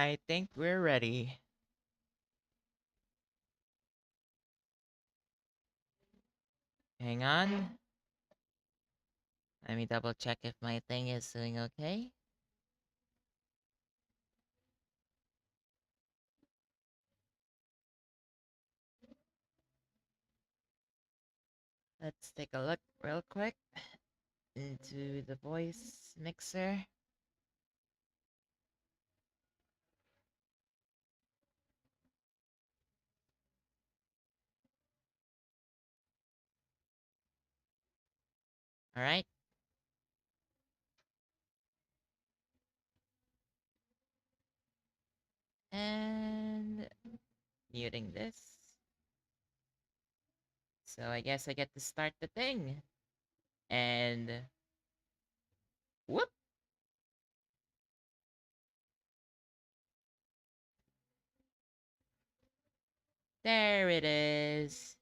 I think we're ready. Hang on. Let me double check if my thing is doing okay. Let's take a look real quick into the voice mixer. All right. And muting this. So I guess I get to start the thing. And whoop. There it is.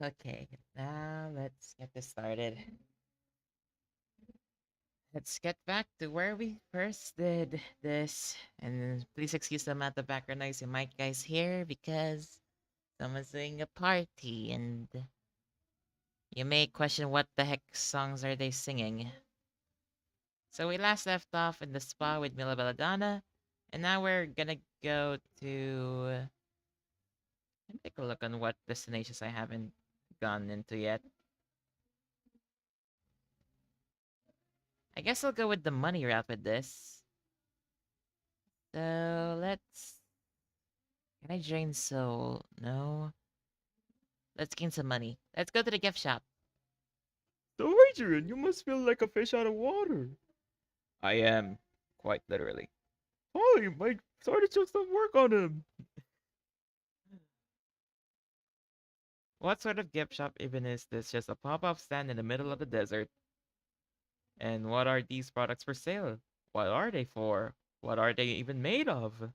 Okay, now let's get this started. Let's get back to where we first did this. And please excuse the amount of background noise you might guys hear because someone's doing a party and you may question what the heck songs are they singing. So we last left off in the spa with Mila Belladonna, and now we're gonna go to let me take a look on what destinations I haven't gone into yet. I guess I'll go with the money route with this. So let's can I drain soul? No. Let's gain some money. Let's go to the gift shop. So, Adrien, you must feel like a fish out of water. I am, quite literally. Holly, my started to some work on him. What sort of gift shop even is this? Just a pop-up stand in the middle of the desert. And what are these products for sale? What are they for? What are they even made of?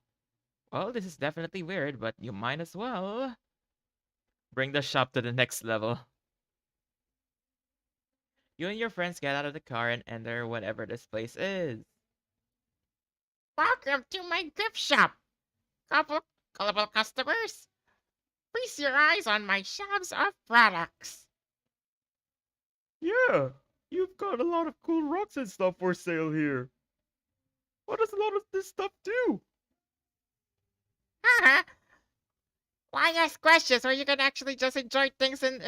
Well, this is definitely weird, but you might as well bring the shop to the next level. You and your friends get out of the car and enter whatever this place is. Welcome to my gift shop. Couple gullible customers, feast your eyes on my shelves of products. Yeah, you've got a lot of cool rocks and stuff for sale here. What does a lot of this stuff do? Haha, why ask questions where you can actually just enjoy things in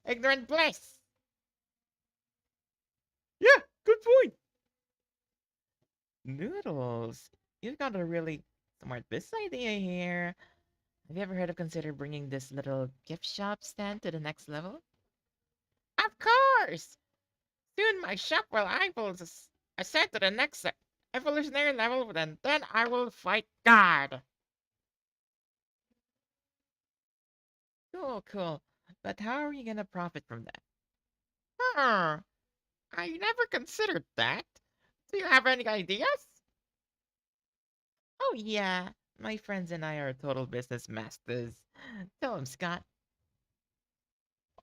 ignorant bliss? Yeah, good point. Noodles, you've got a really smart business idea here. Have you ever heard of consider bringing this little gift shop stand to the next level? Of course! Soon my shop ascend to the next evolutionary level, and then I will fight God. Cool, cool. But how are you gonna profit from that? Hmm, I never considered that. Do you have any ideas? Oh yeah, my friends and I are total business masters. Tell him, Scott.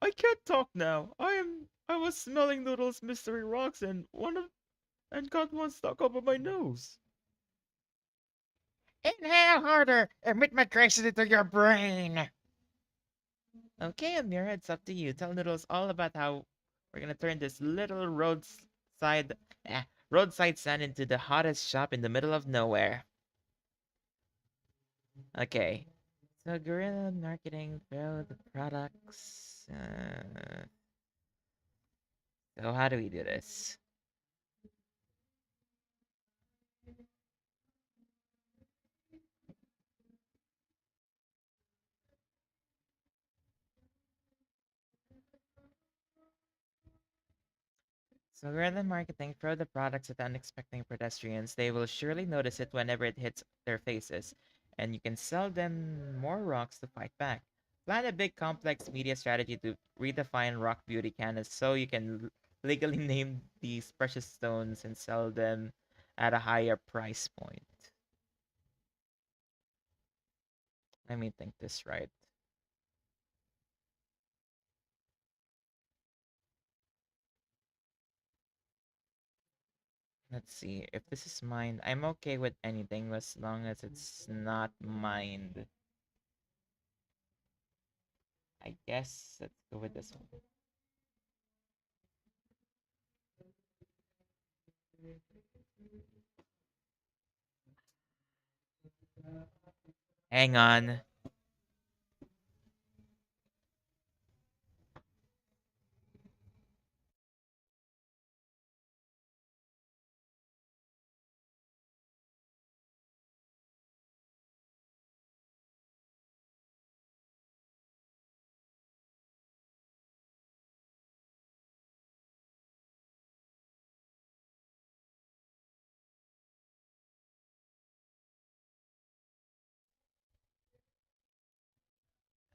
I can't talk now. I was smelling Noodle's mystery rocks and got one stuck up on my nose. Inhale harder, emit my traces into your brain. Okay, Amira, it's up to you. Tell Noodles all about how we're gonna turn this little roadside stand into the hottest shop in the middle of nowhere. Okay. So guerrilla marketing, throw the products. So how do we do this? So guerrilla marketing, throw the products at unexpected pedestrians. They will surely notice it whenever it hits their faces, and you can sell them more rocks to fight back. Plan a big complex media strategy to redefine rock beauty canons so you can legally name these precious stones and sell them at a higher price point. Let me think this right. Let's see. If this is mine, I'm okay with anything as long as it's not mined. I guess let's go with this one. Hang on.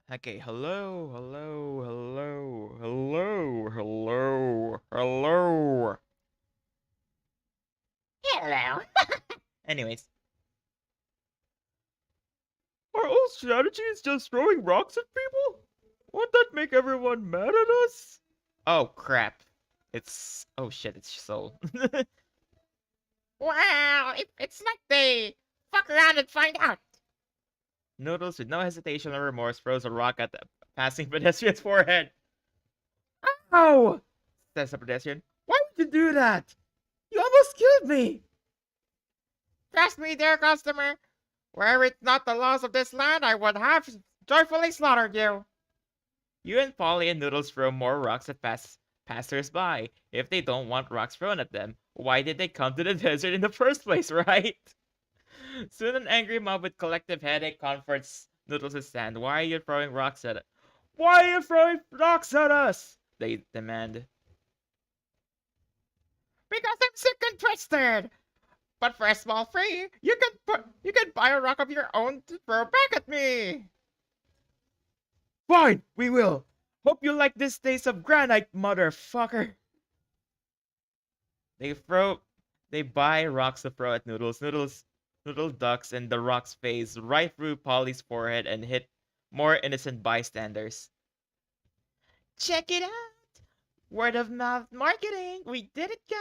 Okay, hello, hello, hello, hello, hello, hello. Hello. Anyways, Our old strategy is just throwing rocks at people? Won't that make everyone mad at us? oh crap. Oh shit, it's Soul. Well, it's like they fuck around and find out. Noodles, with no hesitation or remorse, throws a rock at the passing pedestrian's forehead. Ow! Says the pedestrian. Why would you do that? You almost killed me! Trust me, dear customer. Were it not the laws of this land, I would have joyfully slaughtered you. You and Polly and Noodles throw more rocks at passers-by. If they don't want rocks thrown at them, why did they come to the desert in the first place, right? Soon an angry mob with collective headache comforts Noodles' stand. Why are you throwing rocks at it? Why are you throwing rocks at us? They demand. Because I'm sick and twisted. But for a small fee, you can buy a rock of your own to throw back at me. Fine, we will. Hope you like this taste of granite, motherfucker. They buy rocks to throw at Noodles. Noodle ducks and the rocks phase right through Polly's forehead and hit more innocent bystanders. Check it out! Word of mouth marketing! We did it, guys!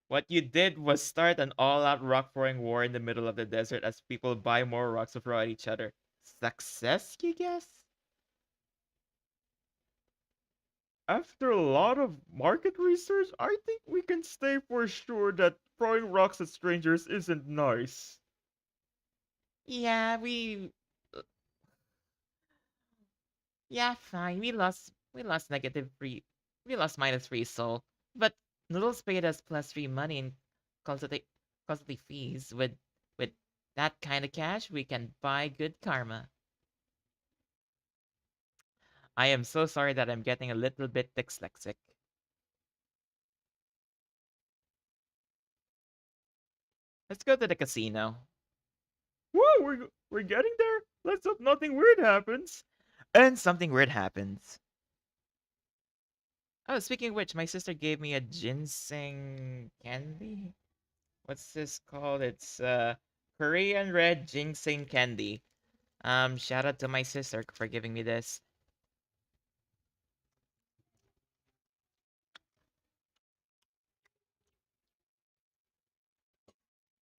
What you did was start an all-out rock throwing war in the middle of the desert as people buy more rocks to throw at each other. Success, you guess? After a lot of market research, I think we can say for sure that throwing rocks at strangers isn't nice. Yeah, yeah, fine. We lost we lost -3 soul. But Noodles paid us +3 money in consulta- consulting fees. With that kind of cash, we can buy good karma. I am so sorry that I'm getting a little bit dyslexic. Let's go to the casino. Whoa, we're getting there. Let's hope nothing weird happens. And something weird happens. Oh, speaking of which, my sister gave me a ginseng candy. What's this called? It's Korean red ginseng candy. Shout out to my sister for giving me this.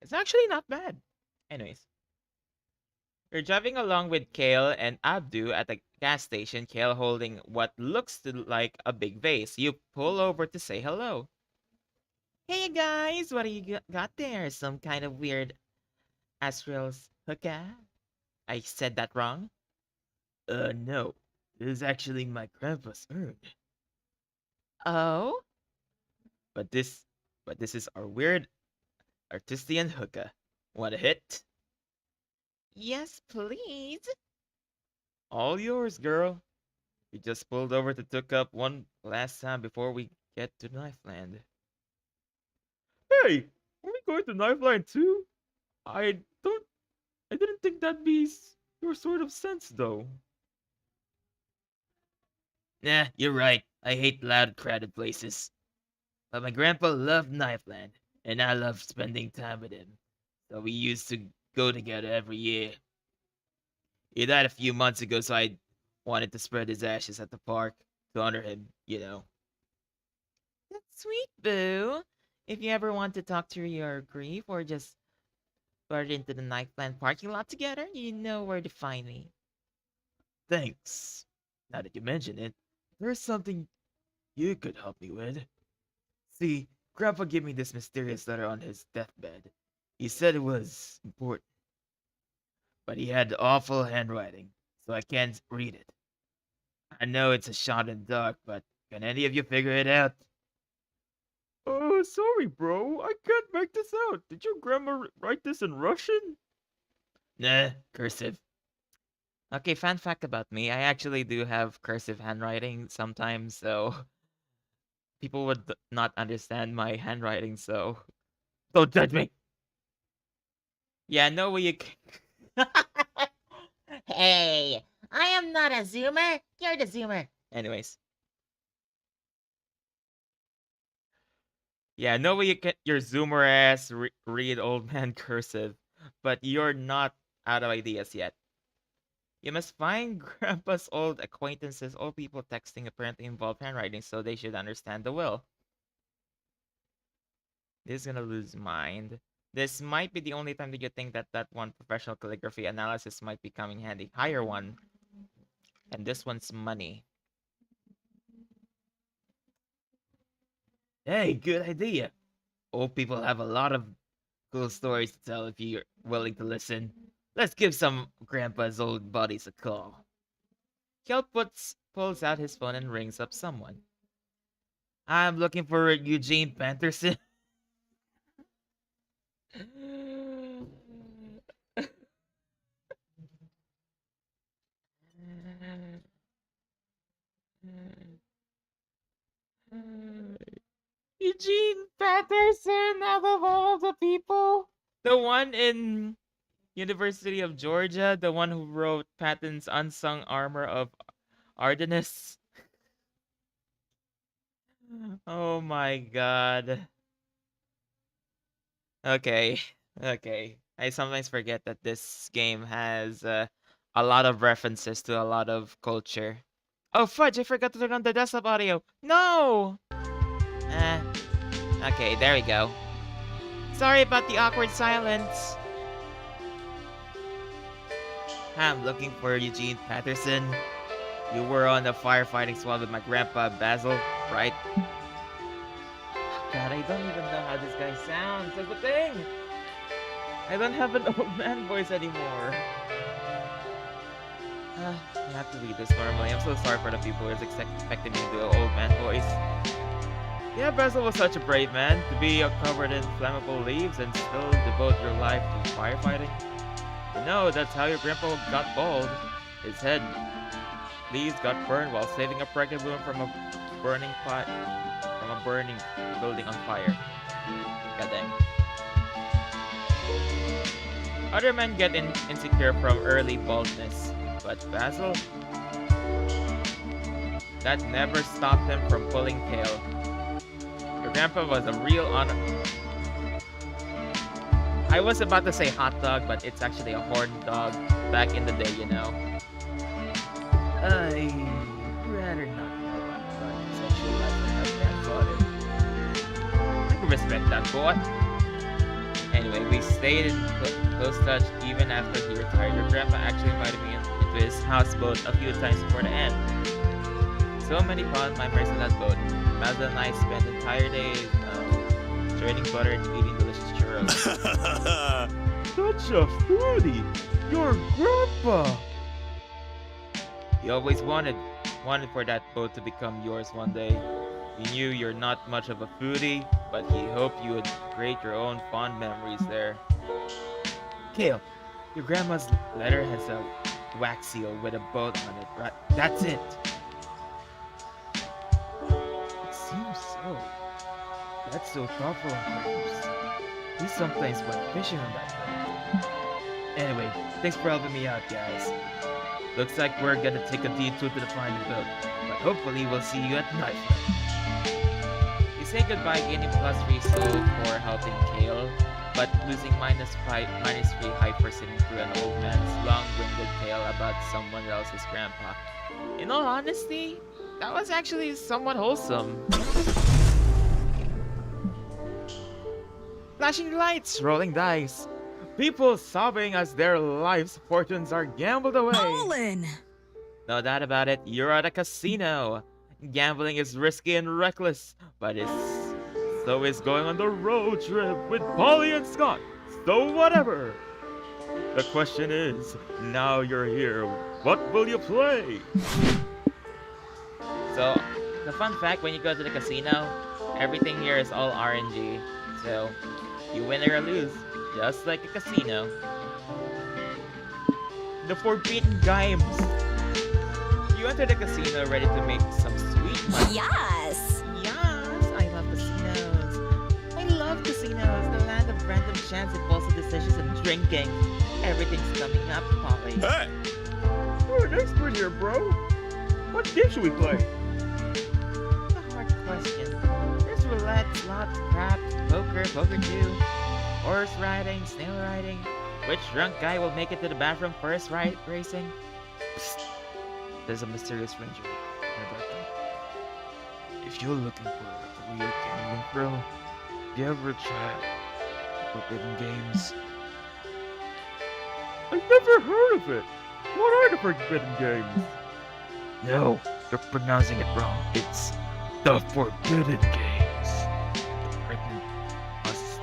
It's actually not bad. Anyways, you're driving along with Kale and Abdu at the gas station, Kale holding what looks like a big vase. You pull over to say hello. Hey guys, what do you got there? Some kind of weird Asriel's hookah? I said that wrong? No. This is actually my grandpa's urn. Oh? But this but this is our weird artistian hookah. Want a hit? Yes, please. All yours, girl. We just pulled over to took up one last time before we get to Knifeland. Hey, are we going to Knifeline too? I don't. I didn't think that'd be your sort of sense, though. Nah, you're right. I hate loud, crowded places. But my grandpa loved Knifeland, and I loved spending time with him. So we used to go together every year. He died a few months ago, so I wanted to spread his ashes at the park to honor him, you know. That's Sweet boo. If you ever want to talk through your grief or just burn into the night plan parking lot together, you know where to find me. Thanks. Now that you mention it, there's something you could help me with. See, Grandpa gave me this mysterious letter on his deathbed. He said it was important, but he had awful handwriting, so I can't read it. I know it's a shot in the dark, but can any of you figure it out? Oh, sorry, bro. I can't make this out. Did your grandma write this in Russian? Nah, cursive. Okay, fun fact about me, I actually do have cursive handwriting sometimes, so people would not understand my handwriting, so Don't judge me. yeah, no way you can. Hey, I am not a zoomer. You're the zoomer. Anyways. Yeah, no way you can your zoomer ass read old man cursive, but you're not out of ideas yet. You must find Grandpa's old acquaintances, old people texting apparently involved handwriting, so they should understand the will. This is gonna lose mind. This might be the only time that you think that that one professional calligraphy analysis might be coming handy. Hire one. And this one's money. Hey, good idea. Old people have a lot of cool stories to tell if you're willing to listen. Let's give some Grandpa's old buddies a call. Kel pulls out his phone and rings up someone. I'm looking for Eugene Panterson. Eugene Patterson, out of all the people. The one in University of Georgia, the one who wrote Patton's Unsung Armor of Ardennes. Oh my god. Okay, okay. I sometimes forget that this game has a lot of references to a lot of culture. Oh fudge, I forgot to turn on the desktop audio. No! Okay, there we go. Sorry about the awkward silence. I'm looking for Eugene Patterson. You were on a firefighting squad with my grandpa Basil, right? God, I don't even know how this guy sounds. That's the thing. I don't have an old man voice anymore. I have to read this normally. I'm so sorry for the people who are expecting me to do an old man voice. Yeah, Basil was such a brave man to be covered in flammable leaves and still devote your life to firefighting. You know, that's how your grandpa got bald. His head leaves got burned while saving a pregnant woman from a burning building on fire. God dang. Other men get insecure from early baldness, but Basil, that never stopped him from pulling tail. Your grandpa was a real honor. I was about to say hot dog, but it's actually a horn dog back in the day, you know. I'd rather not know about his sexual life with my grandfather. I can respect that, boy. Anyway, we stayed in close touch even after he retired. Your grandpa actually invited me into his houseboat a few times before the end. So many fun memories on that boat. Mazda and I spent entire days trading butter and eating delicious churros. Such a foodie. Your grandpa. He always wanted for that boat to become yours one day. He knew you're not much of a foodie, but he hoped you would create your own fond memories there. Kale, your grandma's letter has a wax seal with a boat on it, right? That's it. It seems so. That's so thoughtful of Graves. He sometimes went fishing on that boat. Anyway, thanks for helping me out, guys. Looks like we're gonna take a detour to find the boat, but hopefully we'll see you at night. You say goodbye gaining +3 soul for helping Kale, but losing -3 height for sitting through an old man's long-winded tale about someone else's grandpa. In all honesty, that was actually somewhat wholesome. flashing lights, rolling dice. People sobbing as their lives' fortunes are gambled away. Colin! No doubt about it, you're at a casino. Gambling is risky and reckless, but so is going on the road trip with Polly and Scott. So whatever. The question is, now you're here, what will you play? So, the fun fact, when you go to the casino, everything here is all RNG. So, you win or lose, just like a casino. The Forbidden Games. You enter the casino ready to make some sweet money. Yes! Yes, I love casinos. I love casinos, the land of random chance, impulsive decisions, and drinking. Everything's coming up, Polly. Hey! You're an expert here, bro. What game should we play? That's a hard question. There's roulette, slots, craps, poker, poker 2, horse riding, snail riding. Which drunk guy will make it to the bathroom first, racing? Psst. There's a mysterious ranger in the background. If you're looking for a real gambling thrill, you ever try Forbidden Games? I've never heard of it. What are the Forbidden Games? No, you're pronouncing it wrong. It's the Forbidden Games. The pregnant must.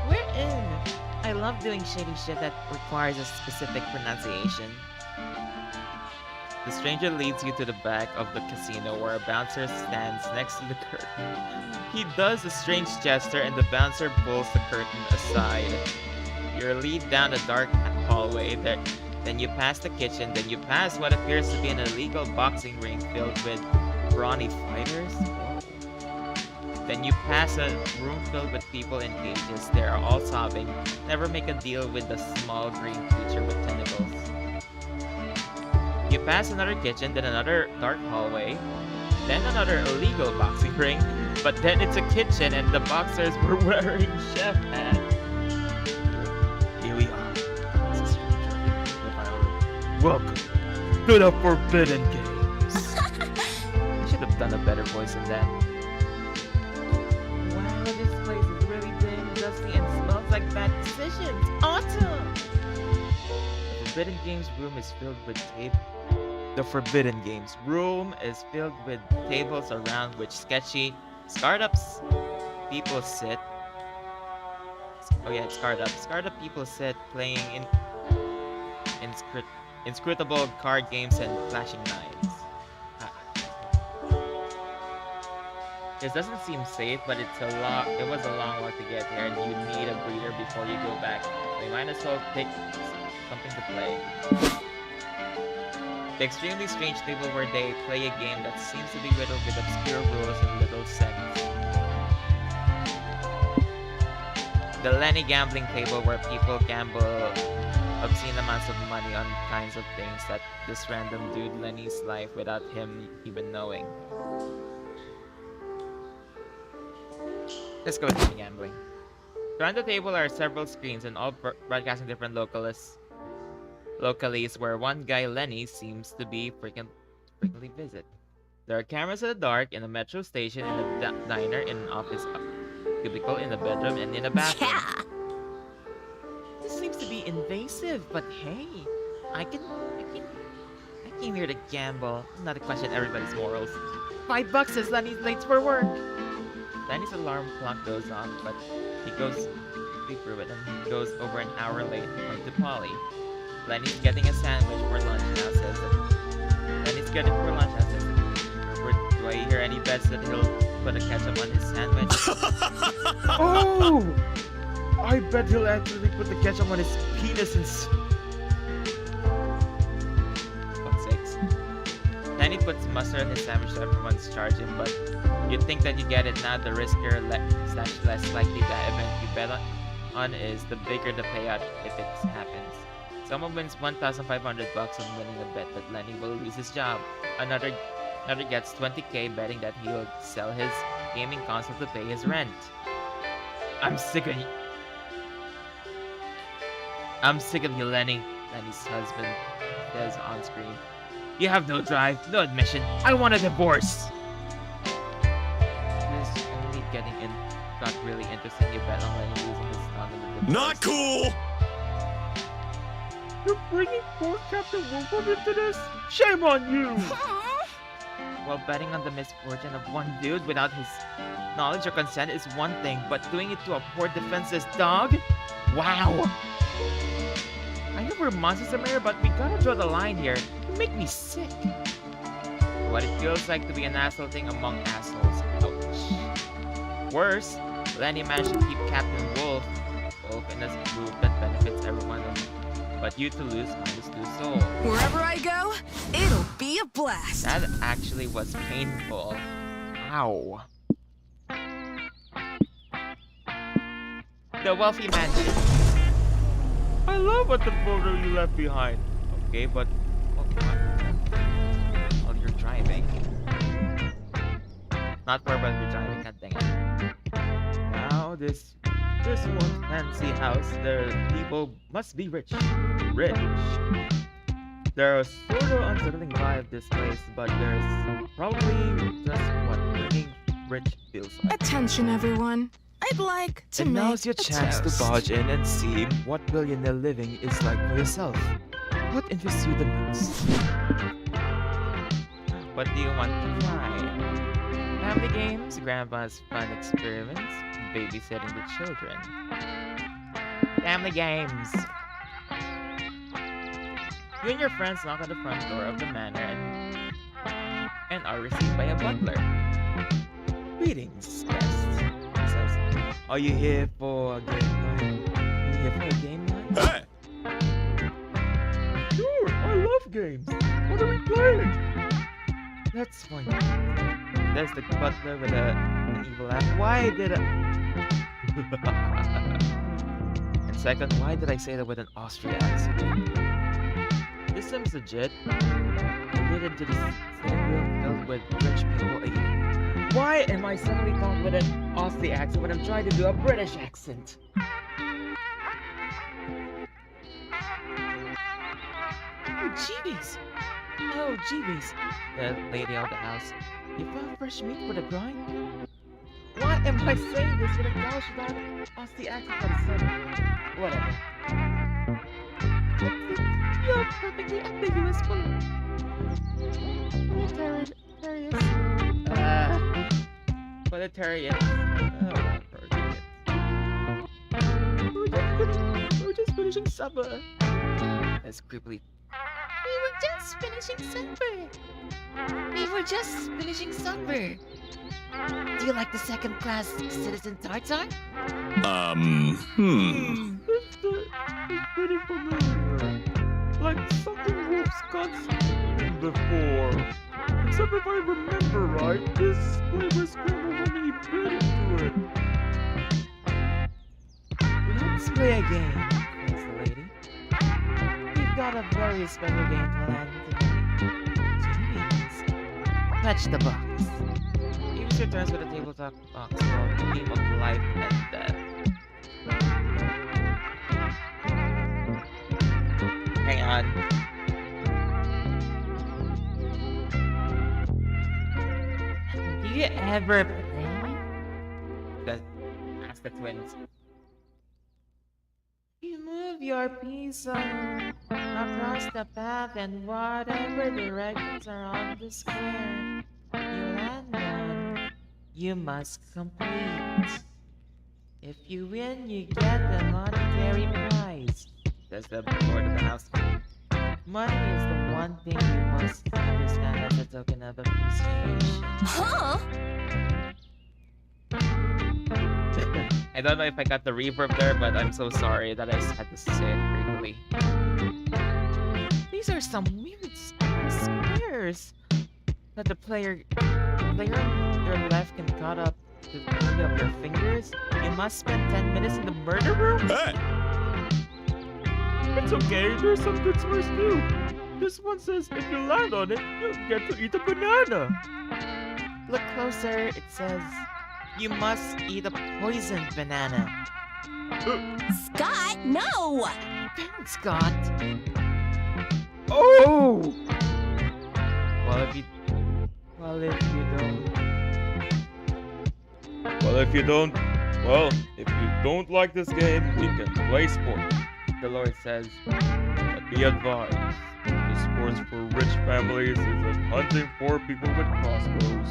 We're in. I love doing shady shit that requires a specific pronunciation. The stranger leads you to the back of the casino where a bouncer stands next to the curtain. He does a strange gesture and the bouncer pulls the curtain aside. You're lead down a dark hallway, then you pass the kitchen, then you pass what appears to be an illegal boxing ring filled with brawny fighters. Then you pass a room filled with people in cages. They are all sobbing. Never make a deal with the small green creature with tentacles. You pass another kitchen, then another dark hallway, then another illegal boxing ring, but then it's a kitchen and the boxers were wearing chef hats. Here we are. This is Welcome to the Forbidden Games. I should have done a better voice than that. Wow, this place is really dim, dusty, and smells like bad decisions. Autumn! The Forbidden Games room is filled with The Forbidden Games room is filled with tables around which sketchy startups people sit. Oh yeah, it's startup. Startup people sit playing inscrutable card games and flashing knives. This doesn't seem safe, but it was a long walk to get here, and you need a breather before you go back. So you might as well pick something to play. The extremely strange table where they play a game that seems to be riddled with obscure rules and little sense. The Lenny gambling table where people gamble obscene amounts of money on kinds of things that this random dude Lenny's life without him even knowing. Let's go with Lenny gambling. Around the table are several screens and all broadcasting different locales where one guy Lenny seems to be frequently visit. There are cameras at the dark, in a metro station, in a diner, in an office cubicle, in a bedroom, and in a bathroom. Yeah! This seems to be invasive, but hey, I came here to gamble, not to question everybody's morals. $5 as Lenny's late for work. Lenny's alarm clock goes off, but he goes through it and he goes over an hour late according to Polly. Lenny's getting a sandwich for lunch now, says that. Lenny's getting for lunch now, says that. Do I hear any bets that he'll put a ketchup on his sandwich? Oh! I bet he'll actually put the ketchup on his penis and fuck's sakes. Lenny puts mustard on his sandwich so everyone's charging, but you'd think that you get it now. The riskier / less likely that event you bet on is, the bigger the payout if it happens. Someone wins $1,500 on winning a bet that Lenny will lose his job. Another gets $20K betting that he'll sell his gaming console to pay his rent. I'm sick of you, Lenny, Lenny's husband says on screen. You have no drive, no admission. I want a divorce. This is only getting interesting you bet on when losing his stock in the Not divorce. cool! You're bringing poor Captain Wolfram into this? Shame on you! While betting on the misfortune of one dude without his knowledge or consent is one thing, but doing it to a poor defenseless dog? Wow! I know we're monsters, Amir, but we gotta draw the line here. You make me sick. What it feels like to be an asshole thing among assholes. Ouch. Worse, Lenny managed to keep Captain Wolf in a group that benefits everyone, but you to lose -2 souls. Wherever I go, it'll be a blast. That actually was painful. Ow. The wealthy mansion. I love what the photo you left behind. Okay, but while you're driving. Not while you're driving, god dang it. Now this one fancy house, the people must be rich. Rich. There are sort of unsettling vibe this place, but there's probably just what being rich feels like. Attention, everyone. I'd like to And make now's your a chance toast. to barge in and see what billionaire living is like for yourself. What interests you the most? What do you want to try? Family games, grandpa's fun experiments, babysitting the children. Family games. You and your friends knock on the front door of the manor and are received by a butler. Greetings, guests. He says, are you here for a game night? Are you here for a game night? Hey! Sure, I love games. What are we playing? That's funny. There's the butler with an evil laugh. Why did I... And second, why did I say that with an Austrian accent? This seems legit. I get into this sitting room filled with rich people eating. Why am I suddenly talking with an Aussie accent when I'm trying to do a British accent? Oh, jeebies! Oh, jeebies! The lady of the house. You found fresh meat for the grind? Why am I saying this with a Welsh without an Aussie accent for the sudden? Whatever. You're perfectly ambiguous, Proletariat. Oh, forget it. We're just finishing supper. That's creepily. We were just finishing supper. We were just finishing supper. Do you like the second-class citizen tartar? This is pretty familiar. Like something Wolf's got seen before. Except if I remember right, this flavor scrambled only bit into it. Let's play a game, says the lady. We've got a very special game planned tonight. Jeez. Fetch the box. Use your turns with a tabletop box called Game of Life and Death. Hang on. Do you ever play? Ask the twins. You move your piece across the path and whatever directions are on the square you land on, you must complete. If you win, you get the monetary prize. That's the board of the house. Money is the one thing you must understand as a token of appreciation. Huh? I don't know if I got the reverb there, but I'm so sorry that I had to say it briefly. These are some weird squares that the player on your left can cut up to 3 of your fingers. You must spend 10 minutes in the murder room? Hey! It's okay, there's some good squares too. This one says if you land on it, you'll get to eat a banana. Look closer, it says you must eat a poisoned banana. Scott, no! Damn, Scott! Oh! Well, if Well, if you don't like this game, we can play sports. The Lord says, But be advised, the sports for rich families is like hunting poor people with crossbows.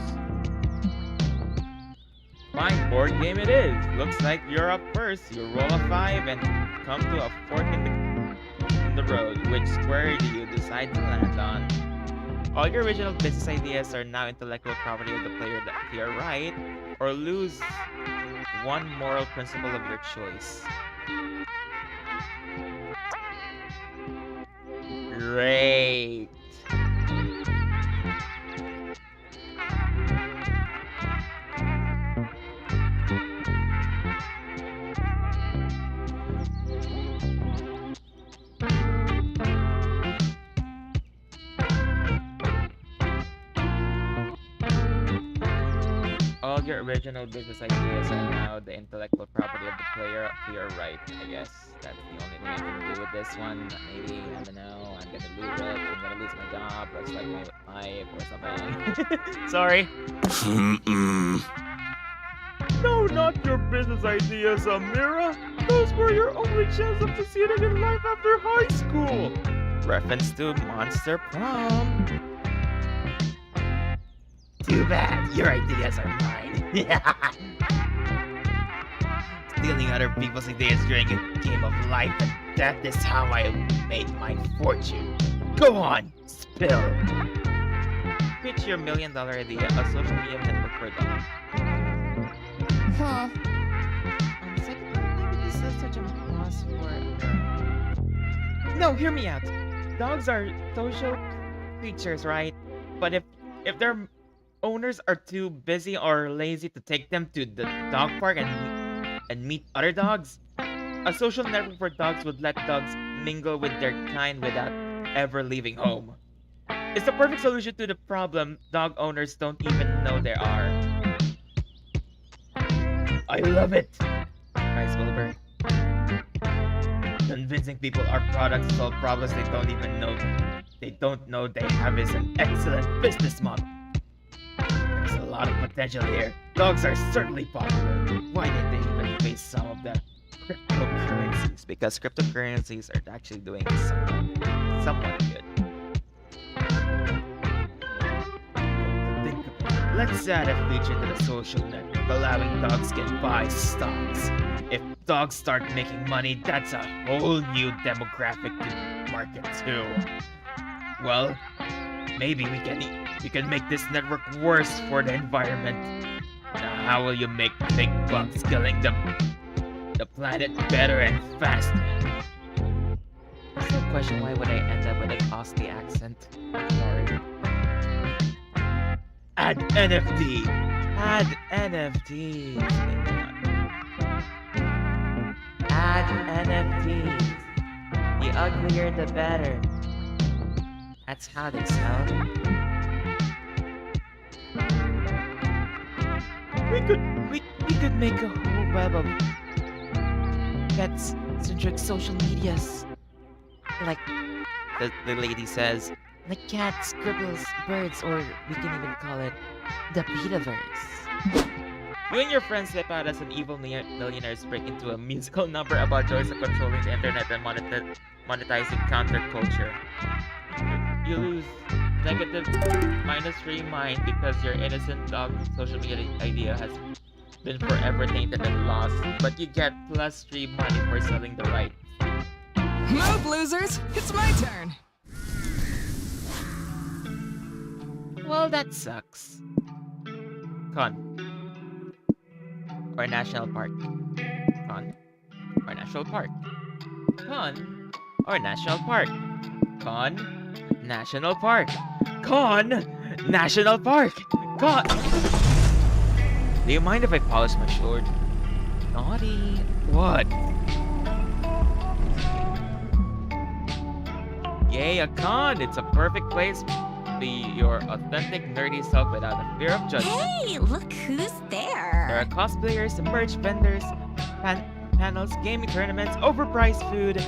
fine, board game it is. Looks like you're up first. You roll a 5 and come to a fork in the road. Which square do you decide to land on? All your original business ideas are now intellectual property of the player to your right, or lose one moral principle of your choice. Great. All your original business ideas are now the intellectual property of the player to your right. I guess that's the only thing I can do with this one. Maybe, I don't know, I'm gonna lose it. I'm gonna lose my job. Looks like my life or something. Sorry. No, not your business ideas, Amira. Those were your only chance of succeeding in life after high school. Reference to Monster Prom. Too bad, your ideas are mine. Stealing other people's ideas during a game of life and death is how I made my fortune. Go on, spill. Pitch your $1 million idea, a social media network for dogs. Huh. Second, maybe this is such a pause for. No, hear me out. Dogs are social creatures, right? But if their owners are too busy or lazy to take them to the dog park and meet other dogs, a social network for dogs would let dogs mingle with their kind without ever leaving home. It's the perfect solution to the problem dog owners don't even know there are. I love it! Cries Wilbur. Convincing people our products solve problems they don't know they have is an excellent business model. There's a lot of potential here. Dogs are certainly popular. Why didn't they even face some of the cryptocurrencies? Because cryptocurrencies are actually doing somewhat good. Think of it. Let's add a feature to the social network allowing dogs can buy stocks. If dogs start making money, that's a whole new demographic to market to. Well, maybe we can make this network worse for the environment. Now, how will you make big bucks killing the planet better and faster? There's no question why would I end up with an Aussie accent. Sorry. Add NFT. Add NFTs. Add NFTs. The uglier the better. That's how they sell. We could make a whole web of pet-centric social medias. Like the lady says, like cats, scribbles, birds, or we can even call it the Petaverse. You and your friends slip out as an evil millionaires break into a musical number about joys of controlling the internet and monetizing counterculture. You lose negative -3 mind because your innocent dog social media idea has been forever tainted and lost, but you get +3 money for selling the right. Move, losers! It's my turn! Well, that sucks. Con. Or national park. Con. Or national park. Con. Or national park. Con. National park. Con. National park. Con. Do you mind if I polish my sword? Naughty. What? Yay, a con! It's a perfect place to be your authentic nerdy self without a fear of judgment. Hey, look who's There are there. cosplayers, merch vendors, panels, gaming tournaments, overpriced food.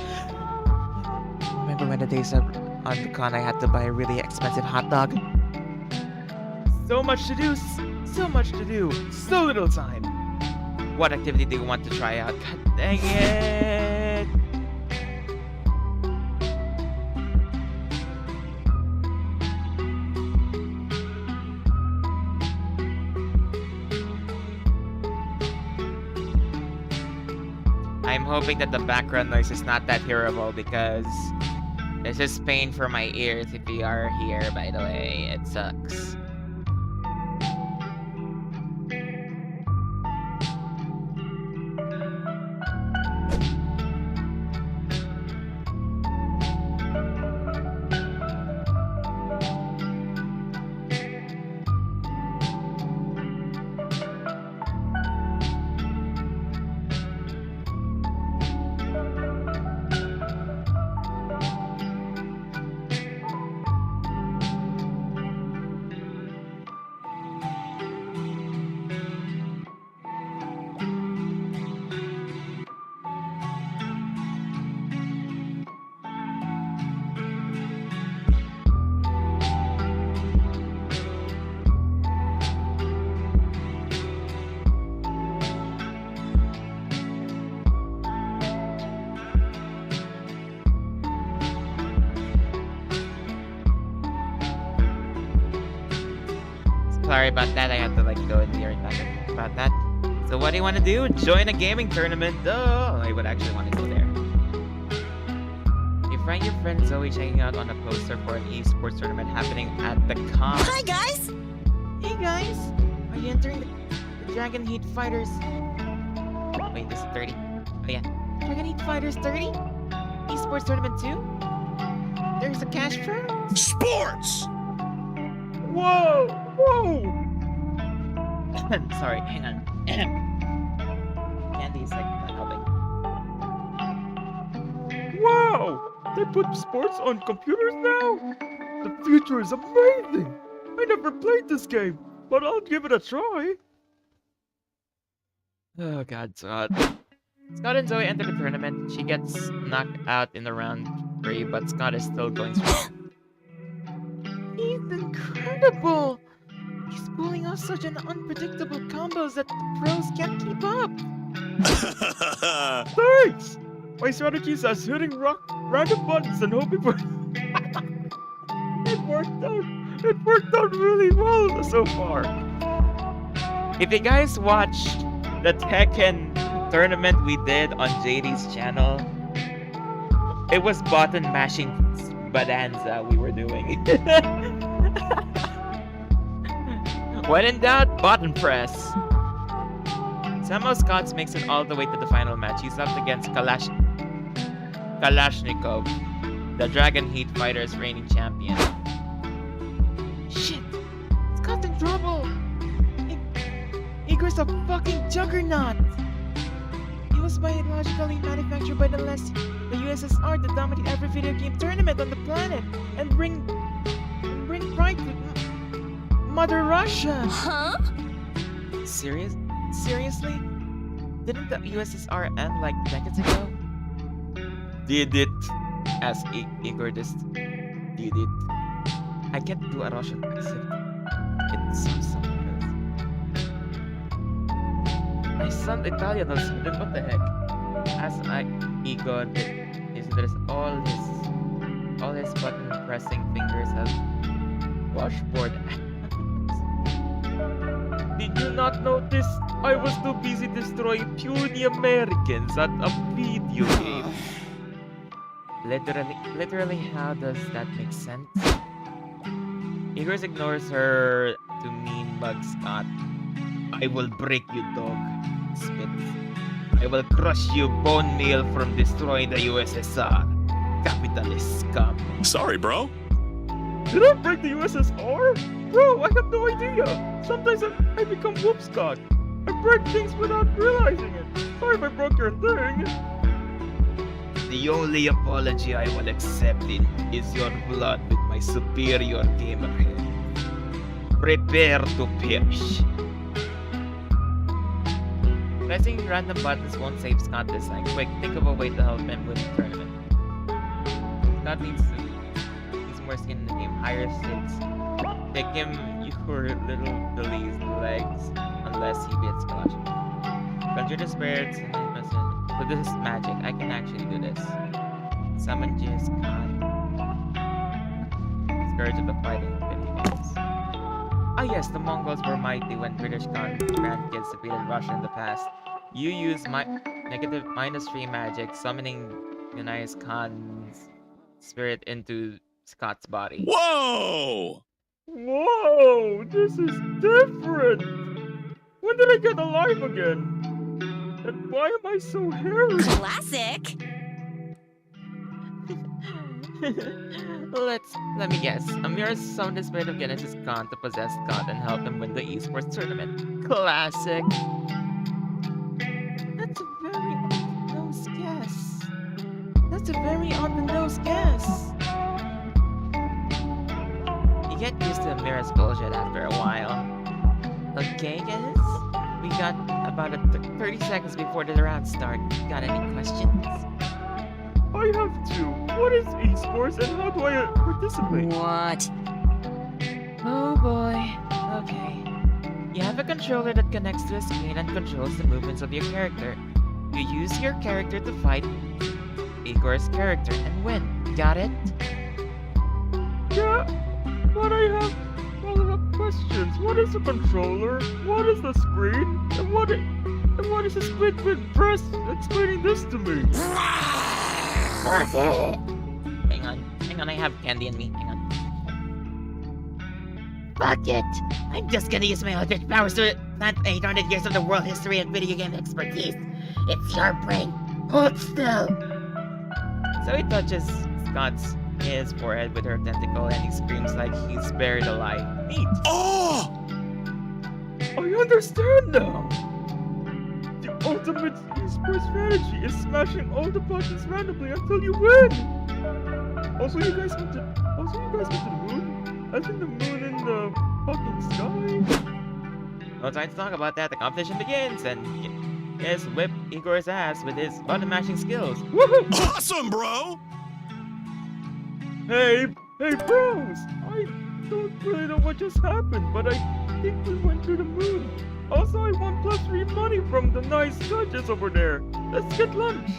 Remember when the days on the con I had to buy a really expensive hot dog? So much to do, so much to do, so little time. What activity do you want to try out? God dang it! I'm hoping that the background noise is not that hearable because it's just pain for my ears if you are here, by the way. It sucks. Sorry about that, I had to like go in here and talk about that. So what do you want to do? Join a gaming tournament? Oh, I would actually want to go there. You find your friend Zoe checking out on a poster for an esports tournament happening at the con. Hi, guys! Hey guys! Are you entering the Dragon Heat Fighters? Wait, this is 30. Oh yeah. Dragon Heat Fighters 30? Esports tournament 2? There's a cash prize? Sports! Whoa! Whoa! Sorry, hang on. Candy's like not helping. Wow! They put sports on computers now? The future is amazing! I never played this game, but I'll give it a try. Oh god, Scott. Scott and Zoe enter the tournament. She gets knocked out in the round 3, but Scott is still going strong. He's incredible! He's pulling off such an unpredictable combos that the pros can't keep up. Thanks! My strategy is as hitting random buttons and hoping for... It worked out really well so far. If you guys watched the Tekken tournament we did on JD's channel, it was button mashing bonanza we were doing. When in doubt, button press. Somehow Scott makes it all the way to the final match. He's up against Kalashnikov, the Dragon Heat Fighters reigning champion. Shit! Scott's in trouble! Igor's a fucking juggernaut! He was biologically manufactured by the USSR to dominate every video game tournament on the planet and bring pride to Mother Russia! Huh? Seriously? Didn't the USSR end like decades ago? Did it? As Igor just did it. I can't do a Russian accent. It sounds something else. I sound Italian also, then what the heck? As Igor did his all his button pressing fingers have washboard. Did you not notice? I was too busy destroying puny Americans at a video game. Literally, how does that make sense? Igor ignores her to mean mug Scott. I will break you, dog. Spits. I will crush you bone meal from destroying the USSR. Capitalist scum. Sorry, bro. Did I break the USSR? Bro, I have no idea. Sometimes I become whoop Scott. I break things without realizing it. Sorry if I broke your thing. The only apology I will accept is your blood with my superior gamer head. Prepare to perish. Pressing random buttons won't save Scott this time. Quick, think of a way to help him win the tournament. Scott needs more skin in the game, higher stakes. Take him your little Billy's legs unless he beats Kalashnikov. Conjure the spirits. So this is magic. I can actually do this. Summon Jizz Khan. Scourge of the Fighting Philippines. Ah yes, the Mongols were mighty when British grandkids defeated Russia in the past. You use my negative -3 magic, summoning Genghis Khan's spirit into Scott's body. Whoa! Whoa, this is different! When did I get alive again? And why am I so hairy? Classic! Let me guess. Amir summoned the spirit of Genghis Khan to possess Scott and help him win the esports tournament. Classic. That's a very on-the-nose guess. That's a very on-the-nose guess. You get used to Amira's bullshit after a while. Okay, guys? We got about 30 seconds before the round start. Got any questions? I have two. What is esports and how do I participate? What? Oh boy. Okay. You have a controller that connects to a screen and controls the movements of your character. You use your character to fight Igor's character and win. Got it? Yeah, but I have follow-up questions. What is a controller? What is the screen? And what is a Squidward press explaining this to me? Hang on, I have candy in me. Hang on. Fuck it! I'm just gonna use my eldritch powers to plant 800 years of the world history and video game expertise. It's your brain. Hold still! So he touches his forehead with her tentacle and he screams like he's buried alive. Neat! Oh! I understand now! The ultimate esports strategy is smashing all the buttons randomly until you win! Also, you guys went to the moon? I think the moon in the fucking sky? No time to talk about that. The competition begins and yes, whip Igor's ass with his button mashing skills. Woohoo! Awesome, bro! Hey bros! I don't really know what just happened, but I think we went to the moon. Also, I won +3 money from the nice judges over there. Let's get lunch.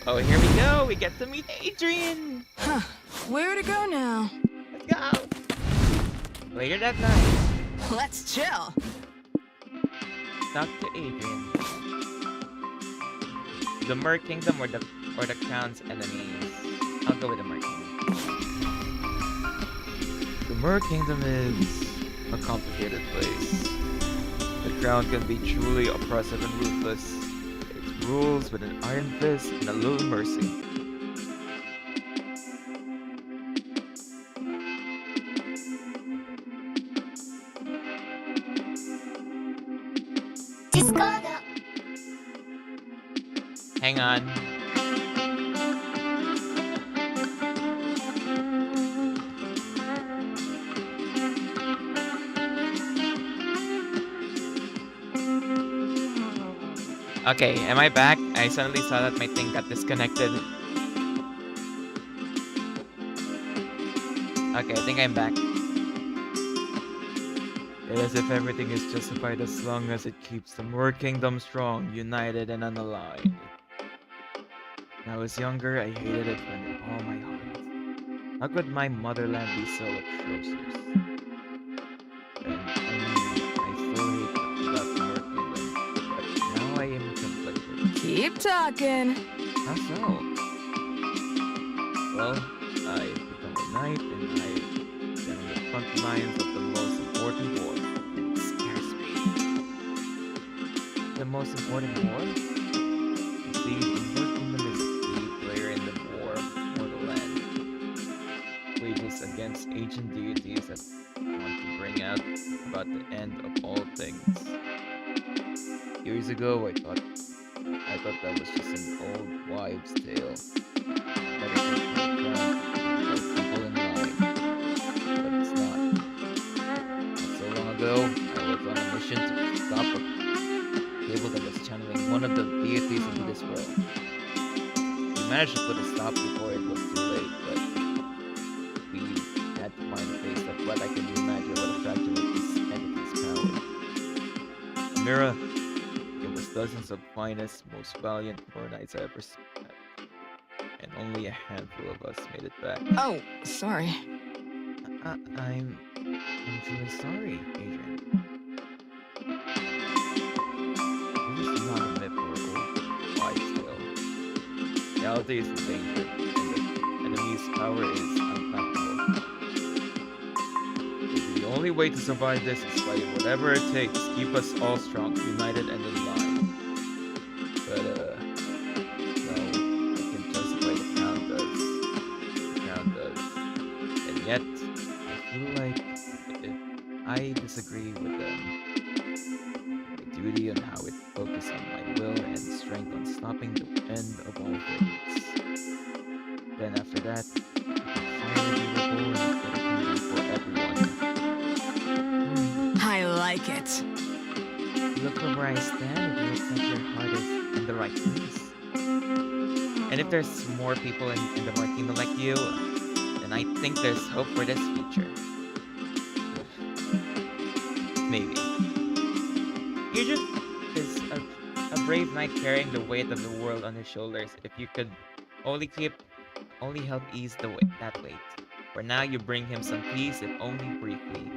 Oh, here we go. We get to meet Adrien. Huh. Where to go now? Let's go. Later that night, Let's chill. talk to Adrien. The Mer Kingdom or the Crown's enemies? I'll go with the Mer Kingdom. The Mer Kingdom is a complicated place. The Crown can be truly oppressive and ruthless. It rules with an iron fist and a little mercy. Hang on. Okay, am I back? I suddenly saw that my thing got disconnected. Okay, I think I'm back. As if everything is justified as long as it keeps the Moor Kingdom strong, united, and unaligned. When I was younger, I hated it with all my heart. How could my motherland be so atrocious? And I still hate that Moor Kingdom, but now I am conflicted. Keep talking. How so? Well, I've become a knight and I've been on the front lines of the most important war. It scares me. The most important war? You see, the Moor Kingdom is a key player in the war for the land. Wages against ancient deities that want to bring out about the end of all things. Years ago, I thought that was just an old wives' tale. That it was the crown of people in line. But it's not. Not so long ago, I was on a mission to stop a cable that was channeling one of the deities into this world. We managed to put a stop before it was too late, but we had to find a place that what I can imagine what attracted with this entity's power. Mira. It was dozens of finest, most valiant war knights I ever met, and only a handful of us made it back. Oh, sorry. I'm truly sorry, Adrien. This is not a myth or old wise tale. Reality is in danger, and the enemy's power is unflappable. The only way to survive this is by whatever it takes. Keep us all strong, united, and in line. But, no, I can justify the crown does. The crown does. And yet, I feel like if I disagree with them, my duty and how it focuses on my will and strength on stopping the end of all things. Then after that, I can finally be reborn for the kingdom for everyone. I like it. Look from where I stand, it looks like your heart is in the right place. And if there's more people in the Mark Kingdom like you, then I think there's hope for this future. Maybe. Adrien is a brave knight carrying the weight of the world on his shoulders. If you could only help ease that weight. For now, you bring him some peace, if only briefly,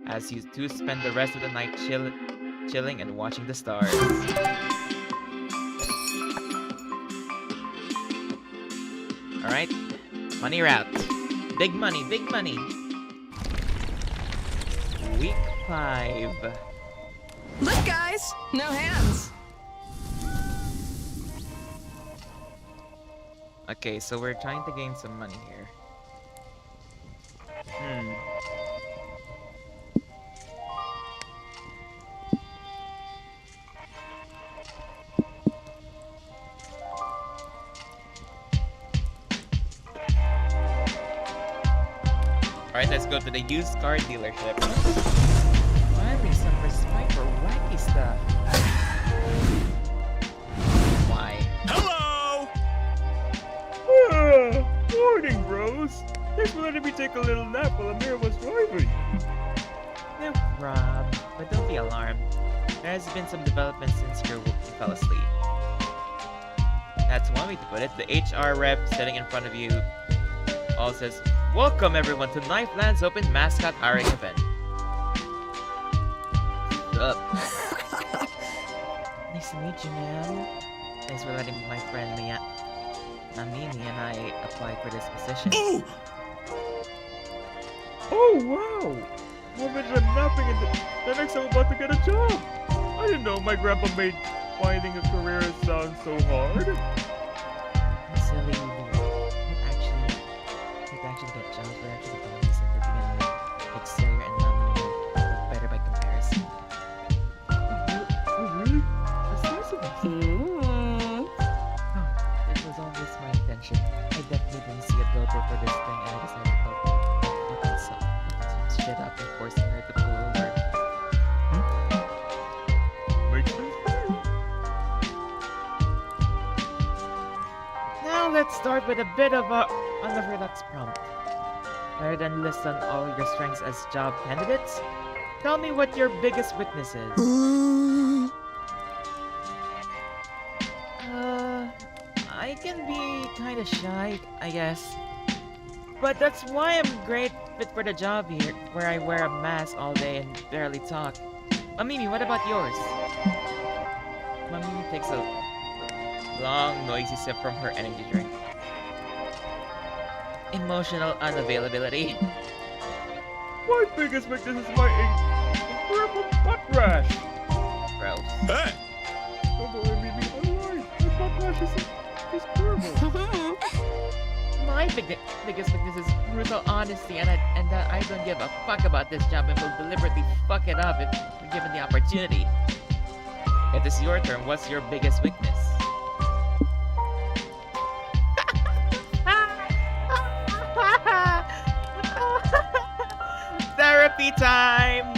as you two spend the rest of the night chilling and watching the stars. Alright, money route. Big money, big money. Week 5. Look, guys, no hands. Okay, so we're trying to gain some money here. Alright, let's go to the used car dealership. Finally, some respite for wacky stuff. Why? Hello! Morning, bros. Thanks for letting me take a little nap while Amir was driving. No problem, but don't be alarmed. There has been some development since you fell asleep. That's one way to put it. The HR rep sitting in front of you all says, "Welcome everyone to Knifeland's Open Mascot Hiring Event." What's up? Nice to meet you, man. Thanks for letting my friend Mimi and I apply for this position. Oh! Oh, wow! One minute I'm napping and the next I'm about to get a job. I didn't know my grandpa made finding a career sound so hard. Silly, you actually get jobs. We're actually going to interviewing exterior and non-union better by comparison. Oh, really? That's nice of us. Oh, it was always my intention. I definitely didn't see a billboard for this thing, and I decided to help some shit up and forcing her to pull over. Makes sense. Now let's start with a bit of a unorthodox prompt. Rather than list on all your strengths as job candidates, tell me what your biggest weakness is. I can be kinda shy, I guess. But that's why I'm great fit for the job here, where I wear a mask all day and barely talk. Mimi, what about yours? Mimi takes a long, noisy sip from her energy drink. Emotional unavailability. My biggest weakness is my incredible butt rash. Gross. Hey! Don't worry, Mimi, I lied. My butt rash is terrible. My biggest weakness is brutal honesty, and that I don't give a fuck about this job and will deliberately fuck it up if given the opportunity. If it's your turn, what's your biggest weakness? Therapy time!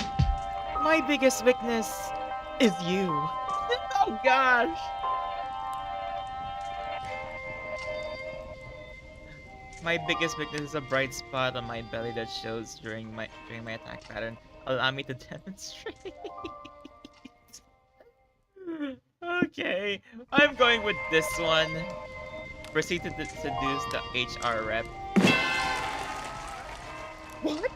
My biggest weakness is you. Oh gosh! My biggest weakness is a bright spot on my belly that shows during my attack pattern. Allow me to demonstrate. Okay, I'm going with this one. Proceed to seduce the HR rep. What?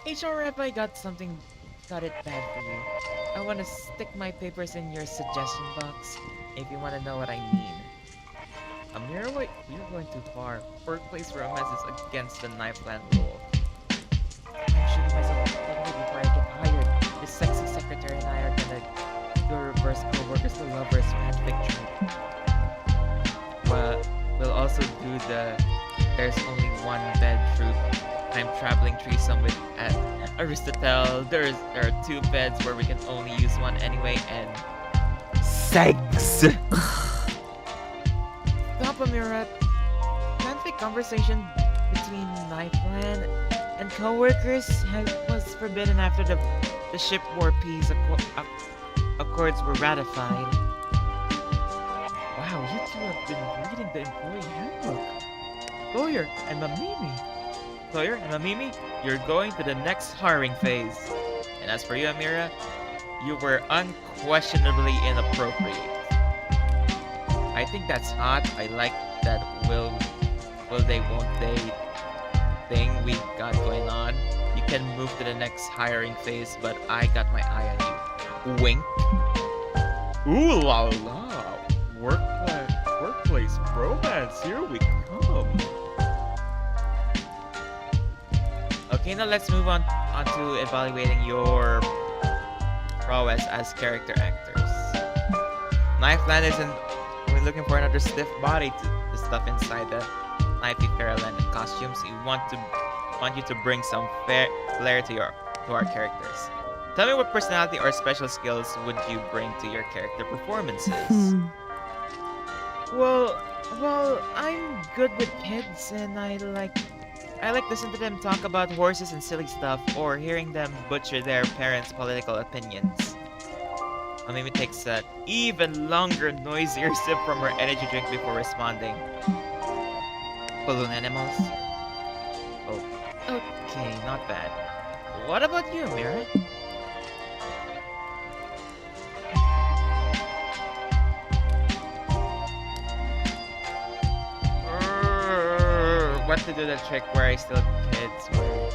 HR rep, I got it bad for you. I want to stick my papers in your suggestion box, if you want to know what I mean. Amira, wait, you're going too far. Workplace romance is against the knife land rule. I'm shooting myself in the foot before I get hired. This sexy secretary and I are gonna do a reverse co-workers to lovers fanfic trope. Well, we'll also do the there's only one bed troop. I'm traveling threesome with Aristotle. There are two beds where we can only use one anyway, and sex. Stop, Amira. Fanfic conversation between Knifeland and co-workers was forbidden after the ship war peace accords were ratified. Wow, you two have been reading the employee handbook. Sawyer and Mamimi, you're going to the next hiring phase. And as for you, Amira, you were unquestionably inappropriate. I think that's hot. I like that will they won't they thing we got going on. You can move to the next hiring phase, but I got my eye on you. Wink. Ooh la la! Workplace romance, here we come. Okay, now let's move on to evaluating your prowess as character actors. Knifeland isn't. We're looking for another stiff body to stuff inside the Knifey Fairyland costumes. We want you to bring some flair to our characters. Tell me what personality or special skills would you bring to your character performances? Well, I'm good with kids, and I like listening to them talk about horses and silly stuff, or hearing them butcher their parents' political opinions. Mamimi takes an even longer, noisier sip from her energy drink before responding. Balloon animals? Oh, okay, not bad. What about you, Amira? What to do the trick where I still kids were.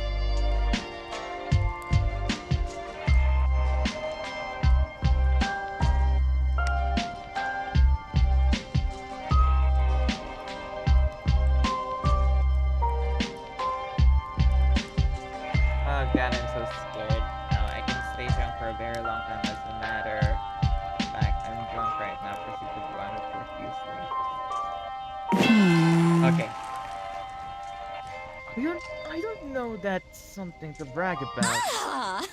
Oh god, I'm so scared. No, I can stay drunk for a very long time. Doesn't matter. In fact, I'm drunk right now. Proceed to run it profusely. Okay. I don't know that's something to brag about.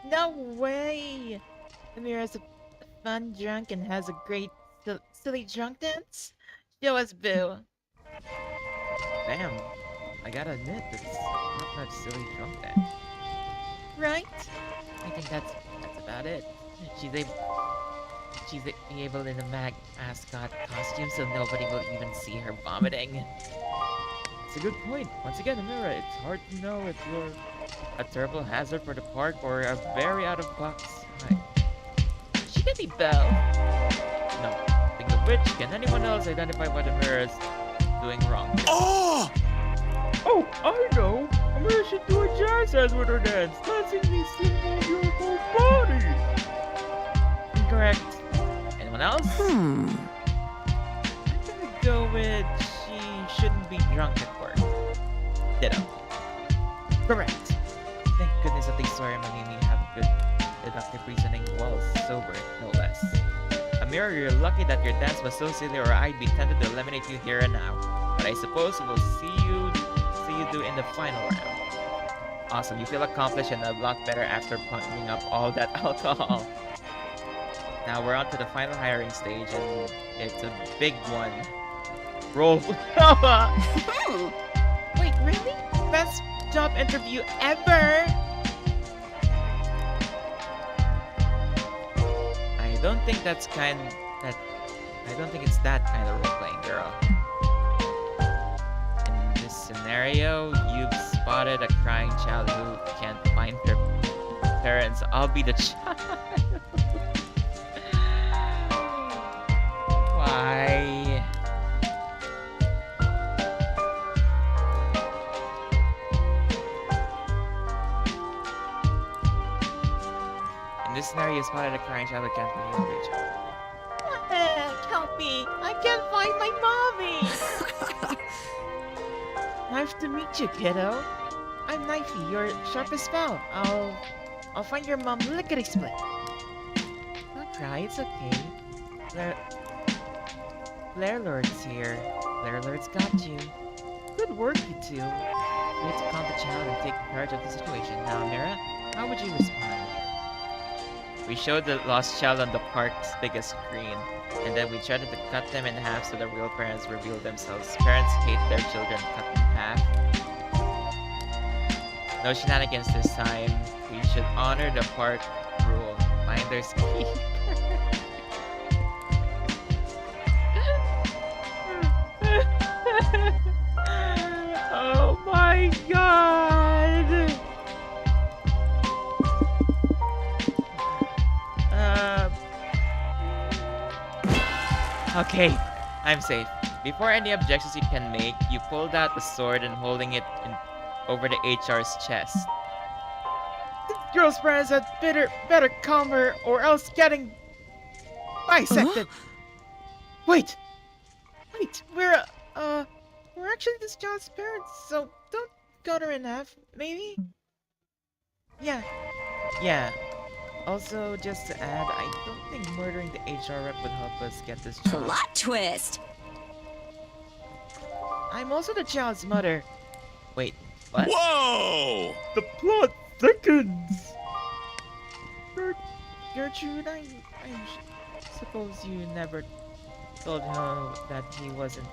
No way! Amira's a fun drunk and has a great silly drunk dance? Show us, boo. Damn, I gotta admit, it's not much silly drunk dance. Right? I think that's about it. She's able in a mascot costume, so nobody will even see her vomiting. It's a good point. Once again, Amira, it's hard to know if you're a terrible hazard for the park or a very out-of-box type. She could be both. No. Think of which, can anyone else identify what Amira's doing wrong? Oh, I know! Amira should do a jazz hands with her dance. Dancing means involve your whole body. Incorrect. Anyone else? I'm gonna go with she shouldn't be drunk at work. Ditto. Correct. Thank goodness that they saw him and Mimi have good deductive reasoning while sober, no less. Amira, you're lucky that your dance was so silly, or I'd be tempted to eliminate you here and now. But I suppose we'll see you do in the final round. Awesome, you feel accomplished and a lot better after pumping up all that alcohol. Now we're on to the final hiring stage, and it's a big one. Roll. Wait, really? Best job interview ever? I don't think it's that kind of role-playing, girl. In this scenario, you've spotted a crying child who can't find her parents. I'll be the child. Why? In this scenario, you spotted a crying child that can't be reached. What the heck? Help me! I can't find my mommy! Nice to meet you, kiddo. I'm Knifey, your sharpest pal. I'll find your mom lickety-split. Don't cry, it's okay. Blair Lord's here. Blair Lord's got you. Good work, you two. You had to calm the child and take charge of the situation. Now, Mira, how would you respond? We showed the lost child on the park's biggest screen, and then we tried to cut them in half so the real parents reveal themselves. Parents hate their children cut in half. No shenanigans this time. We should honor the park rule. Finders keep. Oh my god! Okay, I'm safe. Before any objections you can make, you pulled out the sword and holding it over the HR's chest. This girl's parents had better calm her or else getting bisected. Wait, we're actually this child's parents, so don't cut her in half, maybe? Yeah. Also, just to add, I don't think murdering the HR rep would help us get this job. Plot twist! I'm also the child's mother. Wait, what? Whoa! The plot thickens! Gertrude, I suppose you never told him that he wasn't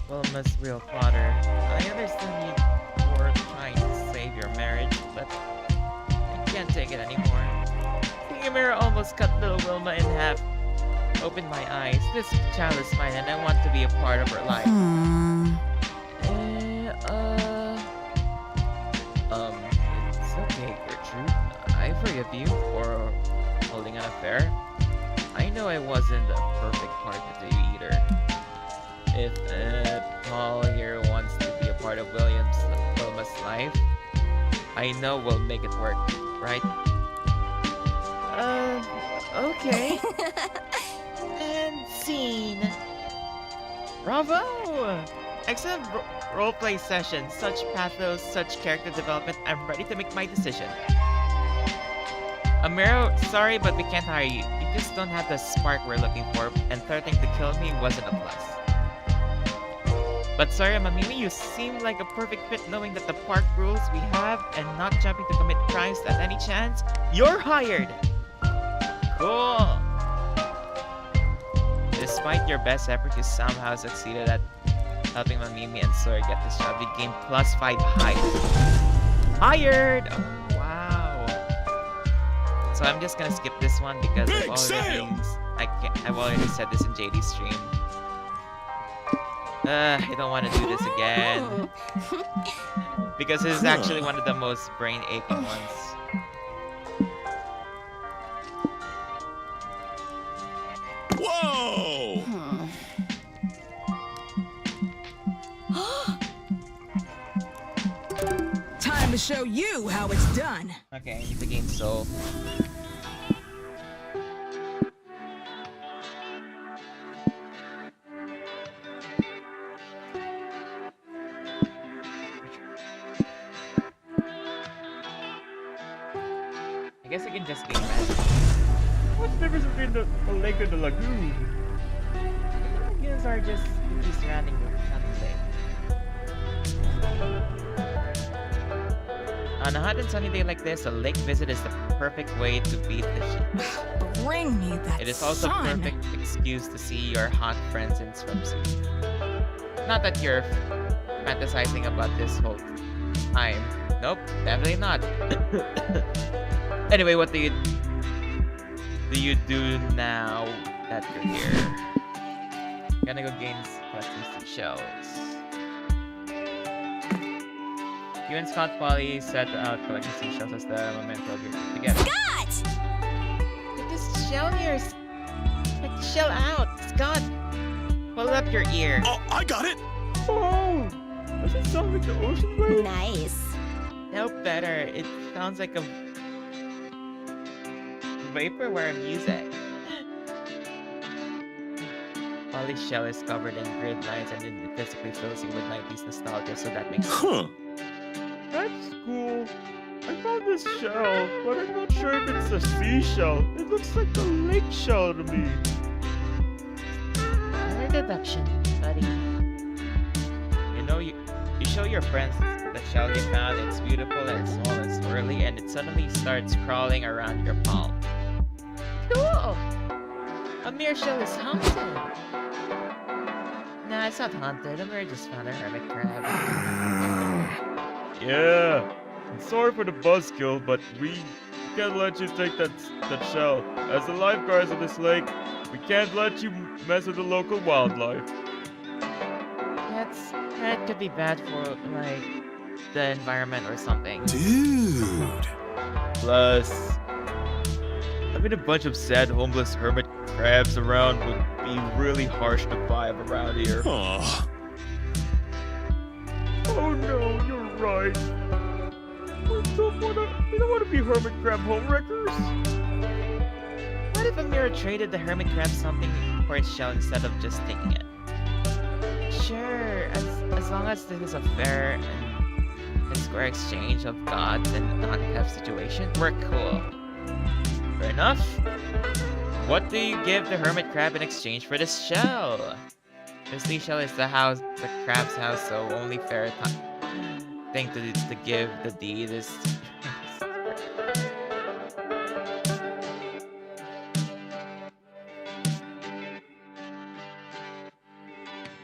Wilma's real father. I understand you were trying to save your marriage, but I can't take it anymore. Seeing a mirror almost cut little Wilma in half opened my eyes. This child is mine and I want to be a part of her life. It's okay, Gertrude. I forgive you for holding an affair. I know I wasn't a perfect partner to you either. If Paul here wants to be a part of Wilma's life, I know we'll make it work, right? Okay. And scene. Bravo! Excellent roleplay session. Such pathos, such character development. I'm ready to make my decision. Amiro, sorry, but we can't hire you. You just don't have the spark we're looking for, and threatening to kill me wasn't a plus. But sorry, Mamimi, you seem like a perfect fit knowing that the park rules we have and not jumping to commit crimes at any chance. You're hired! Cool! Despite your best effort, you somehow succeeded at helping Mamimi and Sawyer get this job. You gained +5 height. Hired! Oh, wow. So I'm just gonna skip this one because I've already said this in JD's stream. I don't want to do this again. Because this is actually one of the most brain-aching ones. Whoa! Time to show you how it's done. Okay, I need to gain soul. I guess I can just gain magic. What's the difference between the lake and the lagoon? Lagoons are just surrounding the lake. On a hot and sunny day like this, a lake visit is the perfect way to beat the heat. Bring me that It is also a sun. perfect excuse to see your hot friends in swimsuits. Not that you're fantasizing about this whole time. Nope, definitely not. Anyway, what do you do now that you're here? Gonna go gain collecting some shells. You and Scott Polly set out collecting seashells as the memento of your trip together. Get this shell here. Check the shell out. Scott, pull up your ear. Oh, I got it! Oh! Does it sound like the ocean wave? Nice. No better. It sounds like a vaporware music. Polly's shell is covered in grid lines and it physically fills you with 90s nostalgia, so that makes sense. Huh. That's cool. I found this shell, but I'm not sure if it's a seashell. It looks like a lake shell to me. Another deduction, buddy. You know, you show your friends the shell you found. It's beautiful and small and swirly, and it suddenly starts crawling around your palm. Cool! A mere shell is haunted. Nah, it's not haunted. Amir just found a hermit crab. Yeah. I'm sorry for the buzzkill, but we can't let you take that shell. As the lifeguards of this lake, we can't let you mess with the local wildlife. That could be bad for, like, the environment or something. Dude. Plus, having a bunch of sad, homeless hermit crabs around would be really harsh to vibe around here. Aw. Oh no, you're right. We don't wanna be hermit crab homewreckers. What if Amir traded the hermit crab something for his shell instead of just taking it? Sure, as long as this is a fair and square exchange of gods and non-theft situation, we're cool. Fair enough. What do you give the hermit crab in exchange for this shell? The seashell is the crab's house, so only fair thing to give the deed is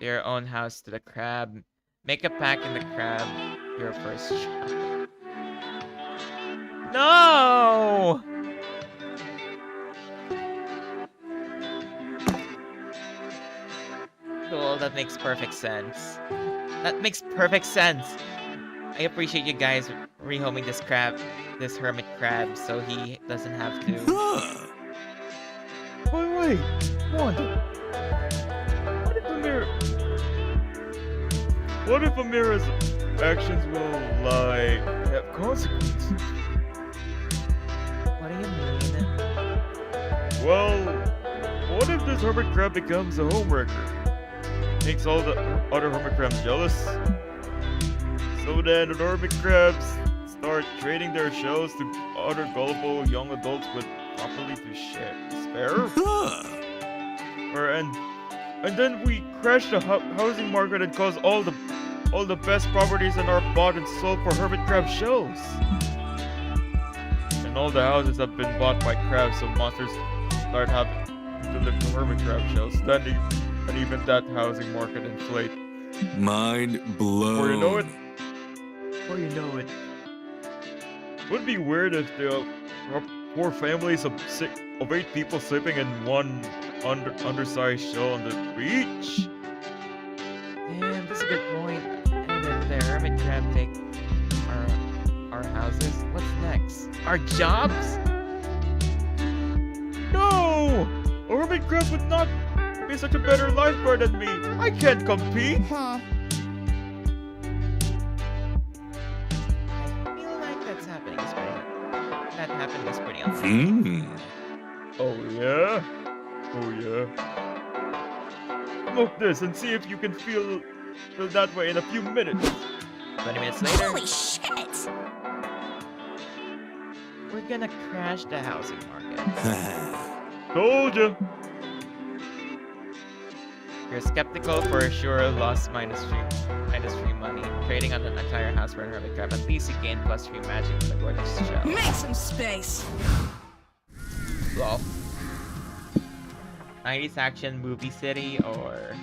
your own house to the crab. Make a pack in the crab your first shot. No! Cool, that makes perfect sense. That makes perfect sense. I appreciate you guys rehoming this hermit crab, so he doesn't have to. Huh. Wait, Wanda. What if Amira's actions will, like, have consequences? What do you mean? Well, what if this hermit crab becomes a homewrecker? Makes all the other hermit crabs jealous? So then the hermit crabs start trading their shells to other gullible young adults with properly to spare? Huh. And then we crash the housing market and cause all the best properties in our bought and sold for hermit crab shells. And all the houses have been bought by crabs, so monsters start having to live for hermit crab shells. And even that housing market inflate. Mind blown. Before you know it. Would be weird if the poor families of 8 people sleeping in one undersized shell on the beach. Damn, that's a good point. And if the hermit crab take our houses, what's next? Our jobs? No! A hermit crab would not be such a better lifeguard than me. I can't compete. Huh. I feel like that happening is pretty unlikely. Oh yeah? Smoke this and see if you can feel that way in a few minutes. 20 minutes later, Holy shit! we're gonna crash the housing market. Told ya. You're skeptical for sure, lost minus 3 money. Trading on an entire house for a hermit crab. At least you gain plus 3 magic from the gorgeous shell. Make some space. Lol. 90s action movie city or...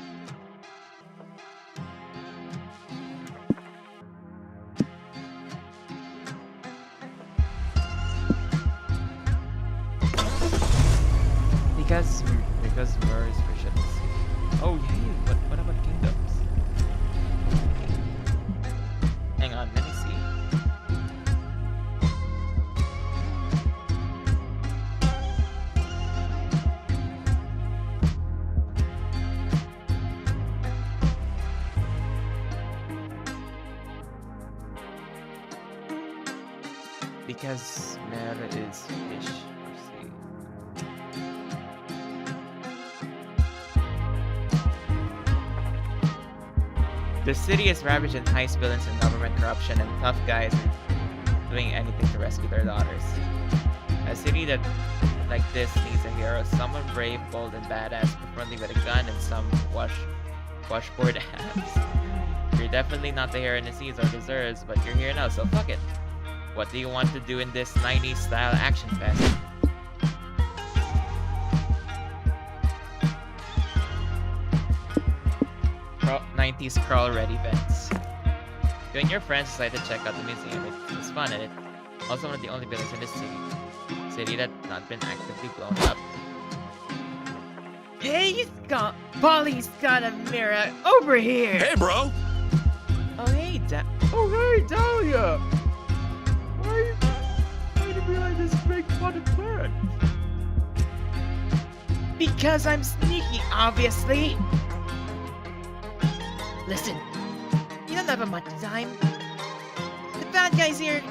Because where is Bishop's? Oh yeah, but what about kingdoms? Hang on, let me see. Because mer is fish. I see. The city is ravaged in heist villains and government corruption, and tough guys are doing anything to rescue their daughters. A city that like this needs a hero, someone brave, bold, and badass, preferably with a gun and some washboard abs. You're definitely not the hero it needs or deserves, but you're here now, so fuck it. What do you want to do in this 90s style action fest? 90s crawl ready events. You and your friends decided to check out the museum. It was fun and it also one of the only buildings in the city that's not been actively blown up. Hey, Polly's got a mirror over here. Hey, bro! Oh, hey, Oh, hey, Dahlia! Why are you hiding behind this big potted plant? because I'm sneaky, obviously. Listen, you don't have much time. The bad guys here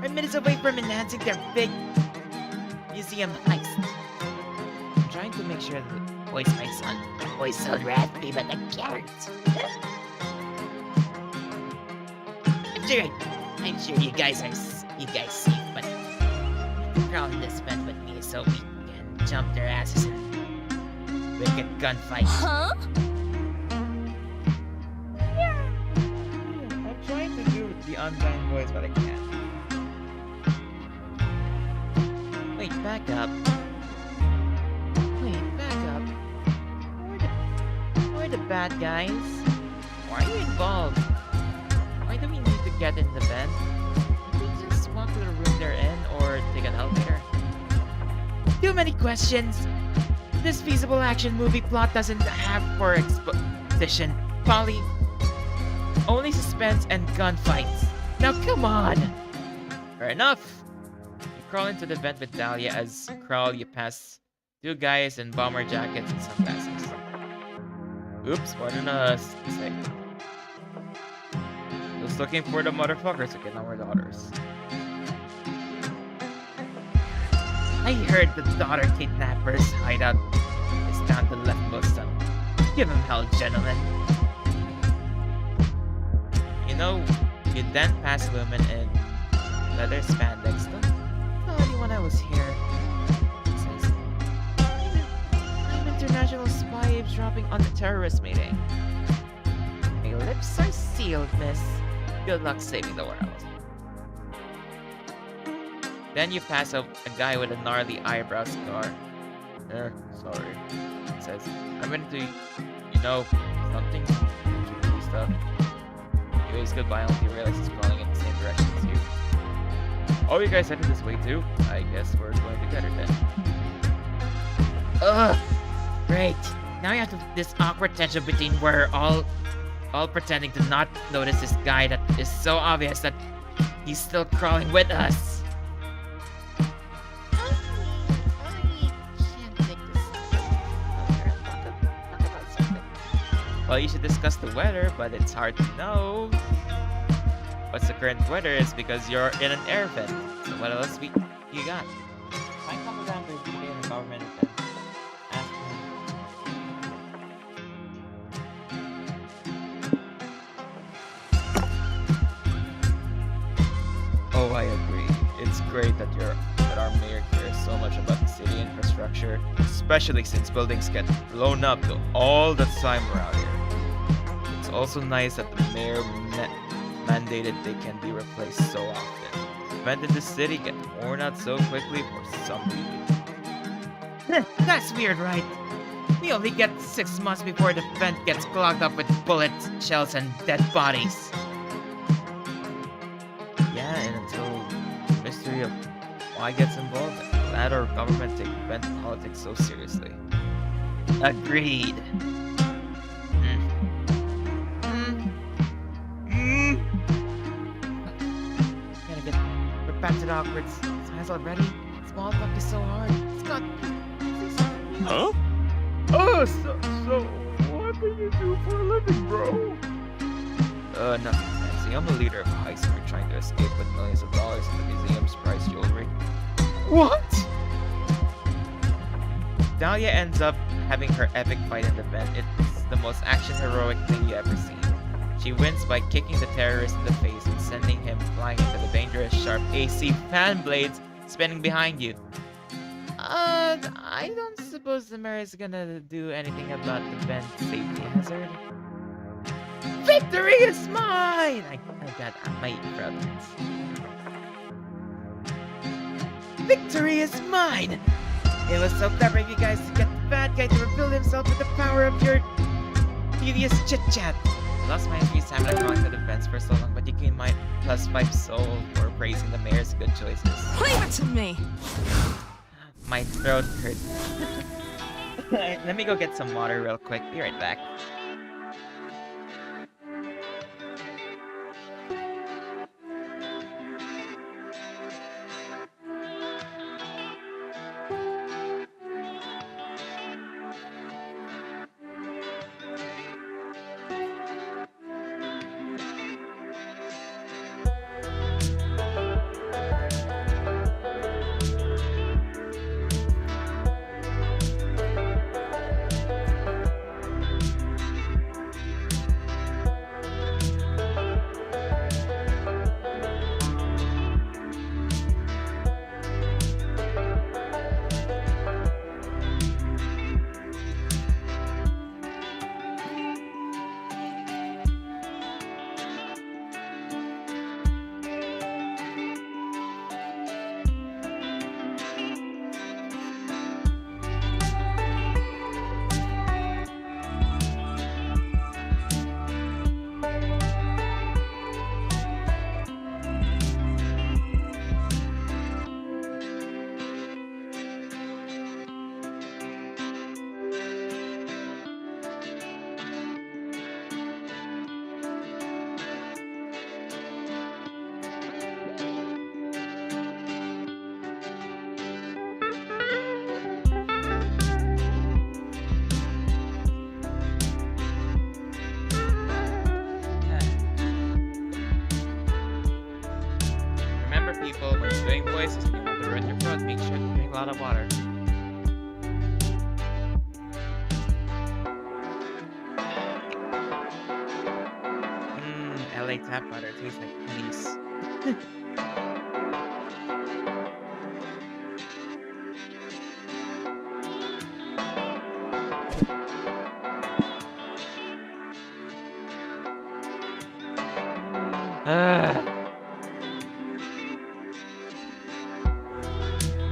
are minutes away from enhancing their big museum heist. I'm trying to make sure the voice sound raspy, but I can't. I'm sure you guys see, but crawl in this vent with me so we can jump their asses in wicked gunfight. Huh? I'm trying to do the undying voice, but I can't. Wait, back up. Who are the bad guys? Why are you involved? Why do we need to get in the vent? Can we just walk to the room they're in or take an elevator? Too many questions. This feasible action movie plot doesn't have for exposition. Polly, only suspense and gunfights. Now come on. Fair enough. You crawl into the vent with Dahlia. As you crawl, you pass two guys in bomber jackets and sunglasses. Oops, more than us. Mistake. Just looking for the motherfuckers who get our daughters. I heard the daughter kidnappers hideout is down the leftmost tunnel. Give him hell, gentlemen. You know, you then pass women in leather spandex. Not only when I was here. It says, I'm international spy eavesdropping on the terrorist meeting. My lips are sealed, miss. Good luck saving the world. Then you pass a guy with a gnarly eyebrow scar. Sorry. It says, I'm into, something. Stuff. He waves goodbye until he realizes he's crawling in the same direction as you. Oh, you guys headed this way too? I guess we're going together then. Ugh! Great. Now you have this awkward tension between we're all pretending to not notice this guy that is so obvious that he's still crawling with us. Well, you should discuss the weather, but it's hard to know what's the current weather is because you're in an air vent. So what else you got? I come around with you in the government and ask Oh, I agree. It's great that our mayor cares so much about the city infrastructure, especially since buildings get blown up all the time around here. It's also nice that the mayor mandated they can be replaced so often. The vent in the city get worn out so quickly for some reason. That's weird, right? We only get 6 months before the vent gets clogged up with bullets, shells, and dead bodies. Yeah, and until the mystery of why gets involved, I'm glad our government take vent politics so seriously. Agreed. We're back to the awkward signs already. Small talk is so hard. Scott, say something new. Huh? Oh, so what do you do for a living, bro? Nothing fancy. young leader of a heist group trying to escape with millions of dollars in the museum's prized jewelry. What? Dahlia ends up having her epic fight in the vent. It's the most action-heroic thing you ever seen. She wins by kicking the terrorist in the face and sending him flying into the dangerous, sharp AC fan blades spinning behind you. I don't suppose the mayor is gonna do anything about the vent safety hazard. Victory is mine! I got my problems. Victory is mine! It was so clever of you guys to get the bad guy to reveal himself with the power of your tedious chit-chat. I lost my entry stamina going to the vents for so long, but you gained my +5 soul for praising the mayor's good choices. Leave it to me. My throat hurts. Let me go get some water real quick. Be right back. People, when you're doing voices and you want to run your throat, make sure to drink a lot of water. LA tap water tastes like peace.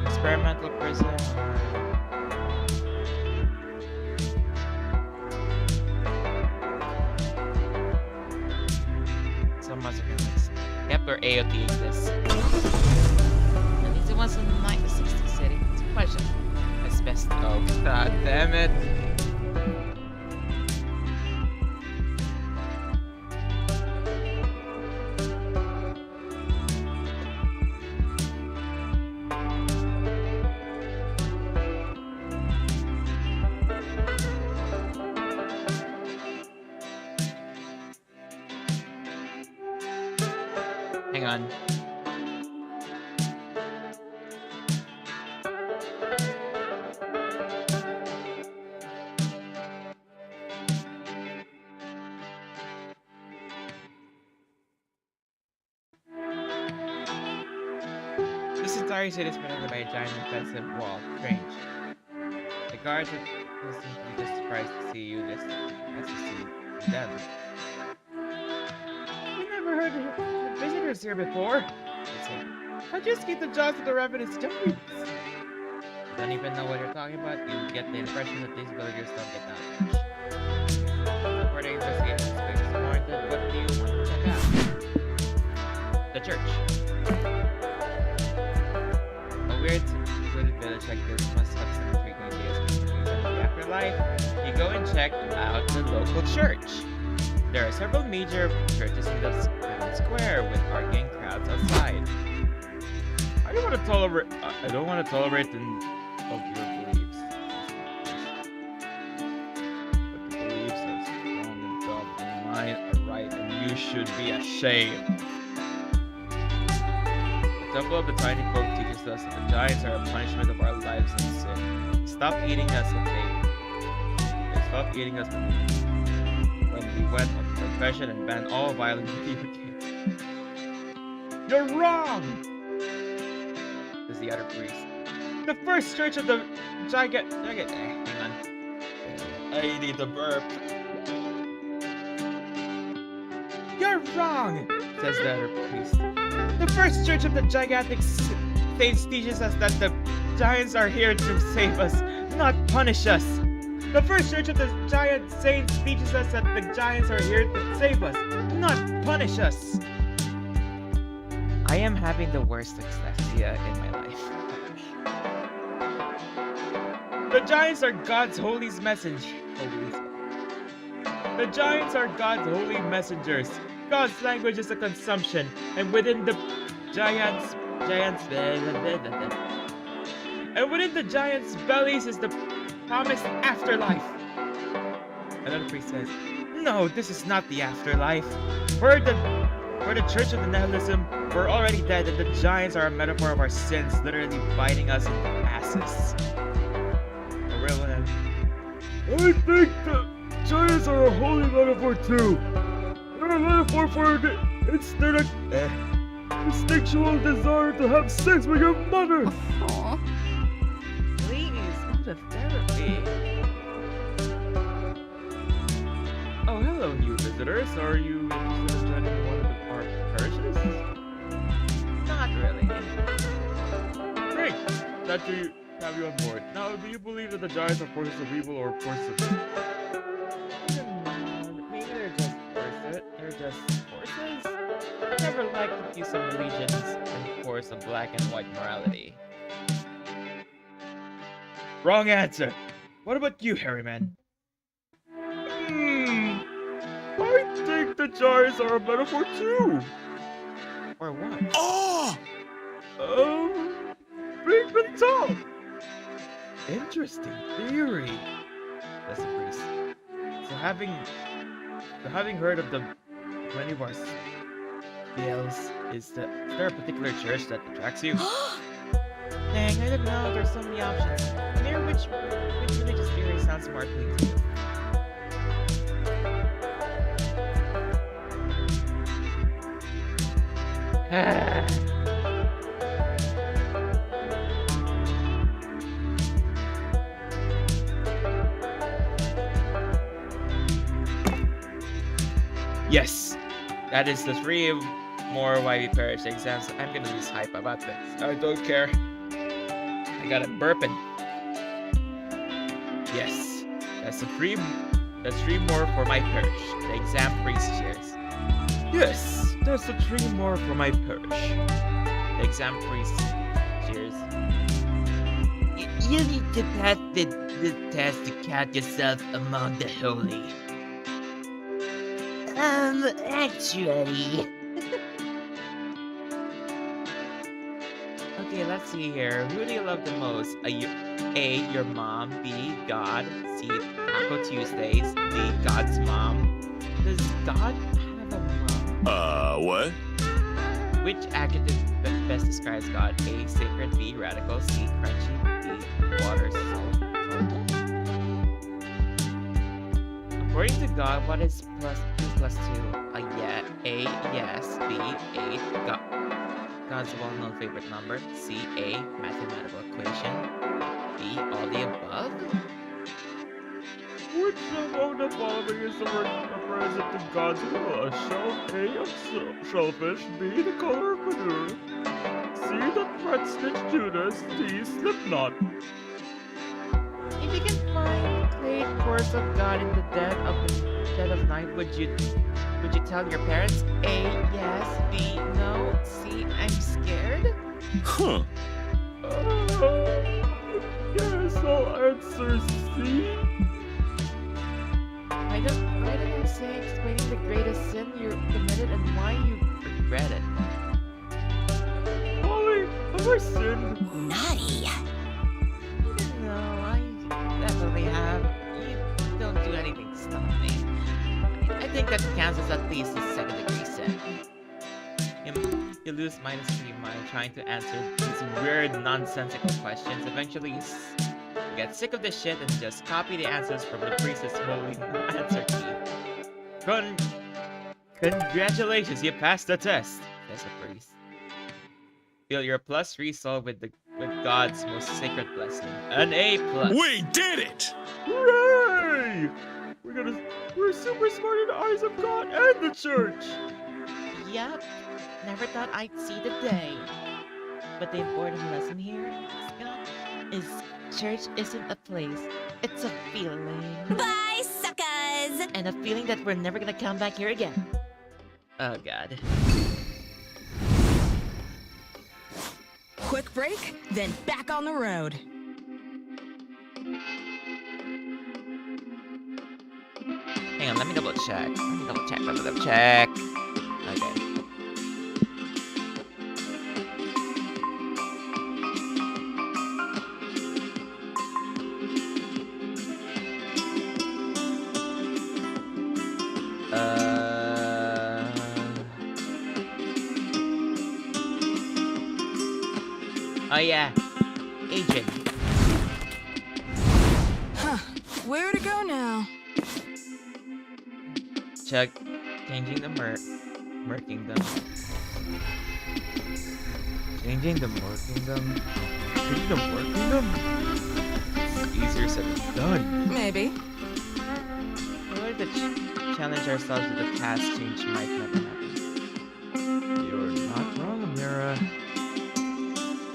Experimental prison. So much of this. Yep, we're AOTing this. At least it wasn't in the 1960s city. It's a pleasure. Asbestos. Oh, god damn it. Hang on. This entire city is protected by a giant defensive wall. Strange. The guards seem to be just surprised to see you just as you see them. We never heard of visitors here before. They say, I just keep the jaws of the revenants junkies. you don't even know what you're talking about. You get the impression that these villagers don't get that much. According to investigations, space is more than what do you want to check out? The church. A weird, secluded village like this must have some intriguing ideas in the afterlife. You go and check out the local church. There are several major churches in the town square with arguing crowds outside. I don't want to tolerate. I don't want to tolerate of your beliefs. But the beliefs are strong and dumb, and mine are right, and you should should be ashamed. The Temple of the Tiny Folk teaches us that the giants are a punishment of our lives and sin. Stop eating us if they stop eating us when we went on confession and banned all violent video games. You're wrong! Says the other priest. The first church of the hang on. I need to burp. You're wrong, says the other priest. The first church of the gigantic saints teaches us that the giants are here to save us, not punish us. The first church of the giant saints teaches us that the giants are here to save us, not punish us. I am having the worst dyslexia in my life. The giants are God's holy messengers. The giants are God's holy messengers. God's language is a consumption, and within the giants' bellies is the promised afterlife. Another priest says, "No, this is not the afterlife. For the Church of the Nihilism, we're already dead, and the giants are a metaphor of our sins, literally biting us into asses." A real one. I think the giants are a holy metaphor too. They're a metaphor for the instinctual desire to have sex with your mother. Aw. Please, go to therapy. Oh, hello, new visitors. Are you interested in joining one of our parishes? Not really. Great! Glad to have you on board. Now, do you believe that the giants are forces of evil or forces of good? Maybe they're just forces. I never liked the use of religions and force of black and white morality. Wrong answer. What about you, Harryman? I think the giants are a metaphor too. Or what? Oh! Big and tall. Interesting theory. That's a priest. So having heard of the many of our scales, is there a particular church that attracts you? Dang, I don't know. There's so many options. Mayor, which religious theory sounds more appealing to you? Yes, that is the three more YB Parish exams. I'm gonna lose hype about this. I don't care. I got it burping. Yes, that's three more for my parish. The exam priest cheers. Yes, that's the three more for my parish. The exam priest cheers. You need to pass the test to count yourself among the holy. Actually. Okay, let's see here. Who do you love the most? A, your mom. B, God. C, Taco Tuesdays. D, God's mom. Does God have a mom? What? Which adjective best describes God? A, sacred. B, radical. C, crunchy. D, water. According to God, what is plus 2 plus 2? A, yes. B, 8. God's well-known favorite number. C, a mathematical equation. D, all the above. Which among the following is the represent to God's will? A shellfish, B, the color of manure, C, the threat stitch Judas, D, Slipknot. If you can find great course of God in the dead of night, would you tell your parents? A, yes. B, no. C, I'm scared. Huh. Yes, I'll answer C. Why did I say explaining the greatest sin you committed and why you regret it? Molly, have I sinned? Naughty. No, I definitely have. You don't do anything to stop me. I think that counts as at least a second-degree sin. death. You lose -3 while trying to answer these weird, nonsensical questions. Eventually, you get sick of this shit and just copy the answers from the priest's holy answer key. Congratulations, you passed the test, says the priest. Feel your +3 solved with God's most sacred blessing. An A+. We did it! Hooray! We're super smart in the eyes of God and the church. Yup. Never thought I'd see the day. But the important lesson here, Scott, is church isn't a place. It's a feeling. Bye, suckers! And a feeling that we're never gonna come back here again. Oh god. Quick break, then back on the road. Hang on, let me double check. Let me double check. Okay. Oh yeah, Adrien. Huh. Where to go now? Check. Changing the Merkingdom. Changing the Merkingdom. Changing the Merkingdom? It's easier said than done. Maybe. In order to challenge ourselves with the past, change might never happen. You're not wrong, Amira.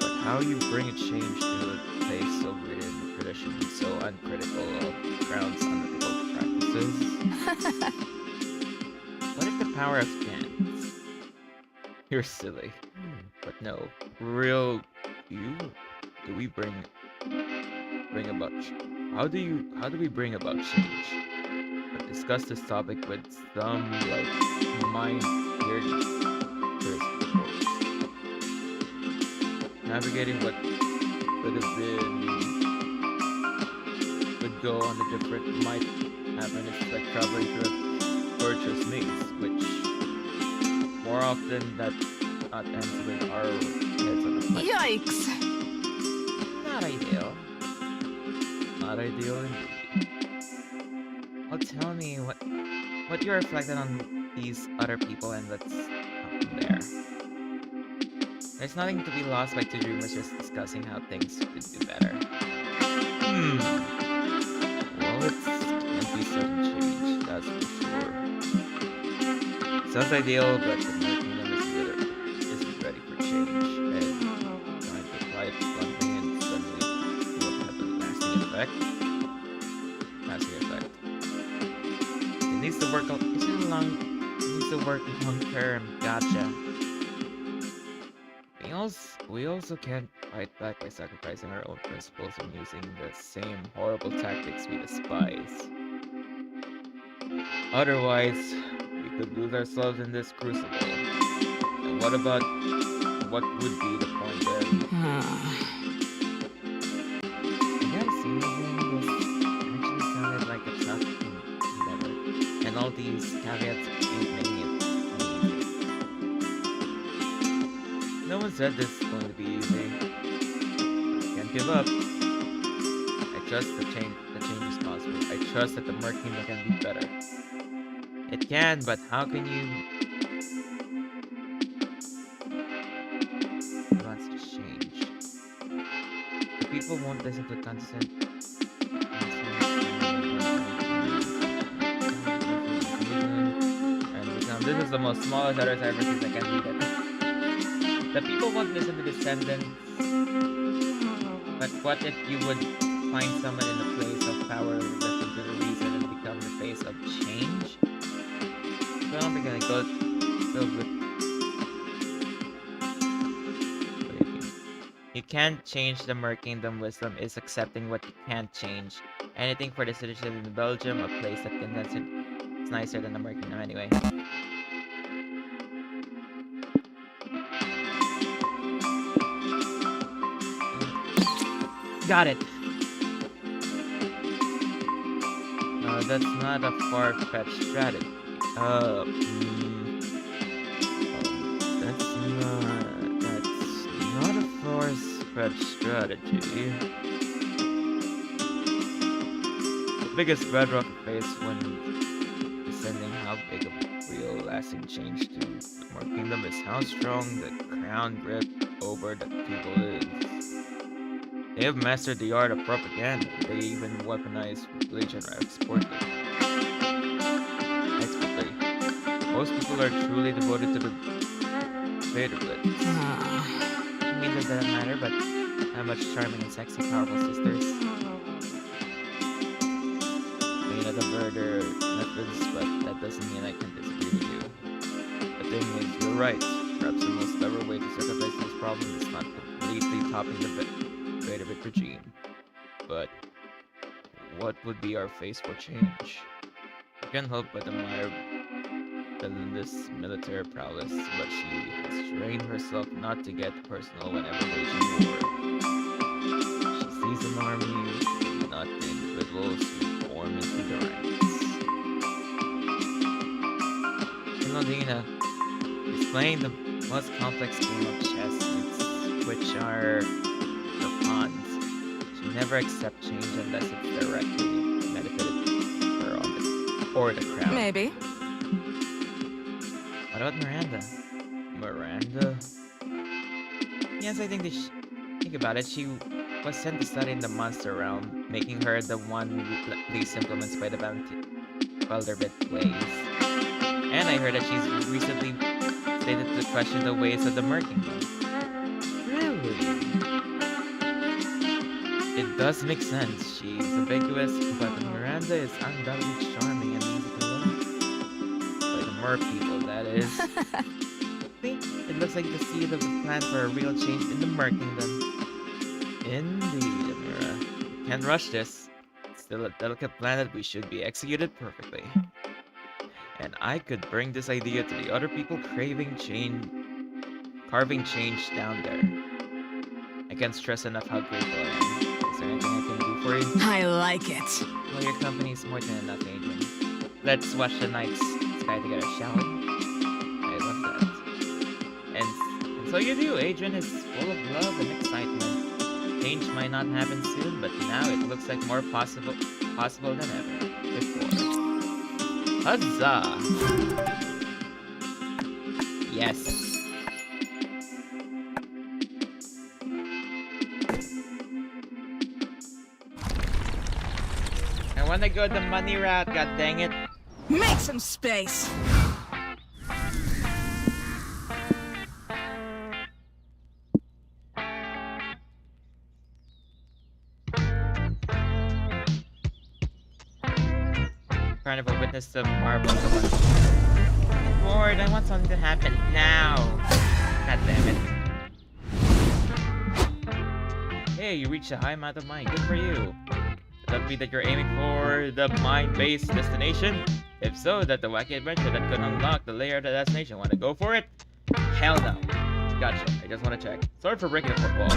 But how you bring a change to a place so rooted in tradition, so uncritical of grounds unethical practices? What if the power of chance? You're silly. But no, real you? Do we bring about how do we bring about change? I've discussed this topic with some like mind-weird reports. Navigating what could have been would go on a different might happen. It's like traveling through a torturous maze, which more often that not ends with our heads on the plate. Yikes. Not ideal. Not ideal indeed. Well, tell me what you reflected on these other people, and let's go from there. There's nothing to be lost by two dreamers just discussing how things could do better. Well, it can't be sudden change, that's for sure. Sounds ideal, but the Kingdom isn't ready for change, and trying to apply it bluntly and suddenly will have a lasting effect. It needs to work long term. Gotcha. We also can't fight back by sacrificing our own principles and using the same horrible tactics we despise. Otherwise, we could lose ourselves in this crucible. And what would be the point then? You guys see anything? This actually sounded like a tough endeavor, and all these caveats ain't making it easy. No one said this is going to be easy. Can't give up. I trust the change is possible. I trust that the Merkingdom can be better. It can, but how can you? It wants to change. The people won't listen to constant. And this is the most smallest letter I've ever seen. I can read it. The people won't listen to the sentence. But what if you would find someone in the place of power who would listen to the reason and become the face of change? Well, we're gonna go filled with. What do you mean? You can't change the Merkingdom. Wisdom is accepting what you can't change. Anything for the citizens in Belgium, a place that condenses it. It's nicer than the Merkingdom anyway. Got it. That's not a far-fetched strategy. not a far-fetched strategy. The biggest bedrock face when descending how big of a real lasting change to the More Kingdom is how strong the crown grip over the people is. They have mastered the art of propaganda. They even weaponize religion or expertly. Most people are truly devoted to the Vaderblitz. I mean, does that matter? But how much charming and sexy, powerful sisters. May not have heard their methods, but that doesn't mean I can disagree with you. The thing is, you're right. Perhaps the most clever way to sacrifice this problem is not completely topping the Vaderblitz regime. But what would be our face for change? I can't help but admire Belinda's military prowess, but she has trained herself not to get personal whenever waging war. She sees an army, not the individuals who form into the ranks. Dina is playing the most complex game of chess, which are the pawns. She never accepts change unless it's directly benefited her or the crown. Maybe. What about Miranda? Miranda? Yes, I think think about it. She was sent to study in the monster realm, making her the one least influenced by the Vanderbilt ways. And I heard that she's recently stated to question the ways of the Merkingdom. Really? It does make sense. She's ambiguous, but Miranda is undoubtedly charming and easy to love. By the Mer people, that is. It looks like the seed of the plan for a real change in the Merkingdom. Indeed, Amira. Can't rush this. It's still a delicate plan that we should be executed perfectly. And I could bring this idea to the other people carving change down there. I can't stress enough how grateful I am. Is there anything I can do for you? I like it. Well, your company is more than enough, Adrien. Let's watch the night sky together, shall we? I love that. And so you do. Adrien is full of love and excitement. Change might not happen soon, but now it looks like more possible than ever before. Huzzah! Yes. I wanna go the money route, god dang it. Make some space. Carnival witnessed the marvel of the Lord, I want something to happen now. God damn it. Hey, you reached a high amount of mind. Good for you. Does that mean that you're aiming for the mind-based destination? If so, that's the wacky adventure that could unlock the layer of the destination. Want to go for it? Hell no. Gotcha. I just want to check. Sorry for breaking the fourth wall.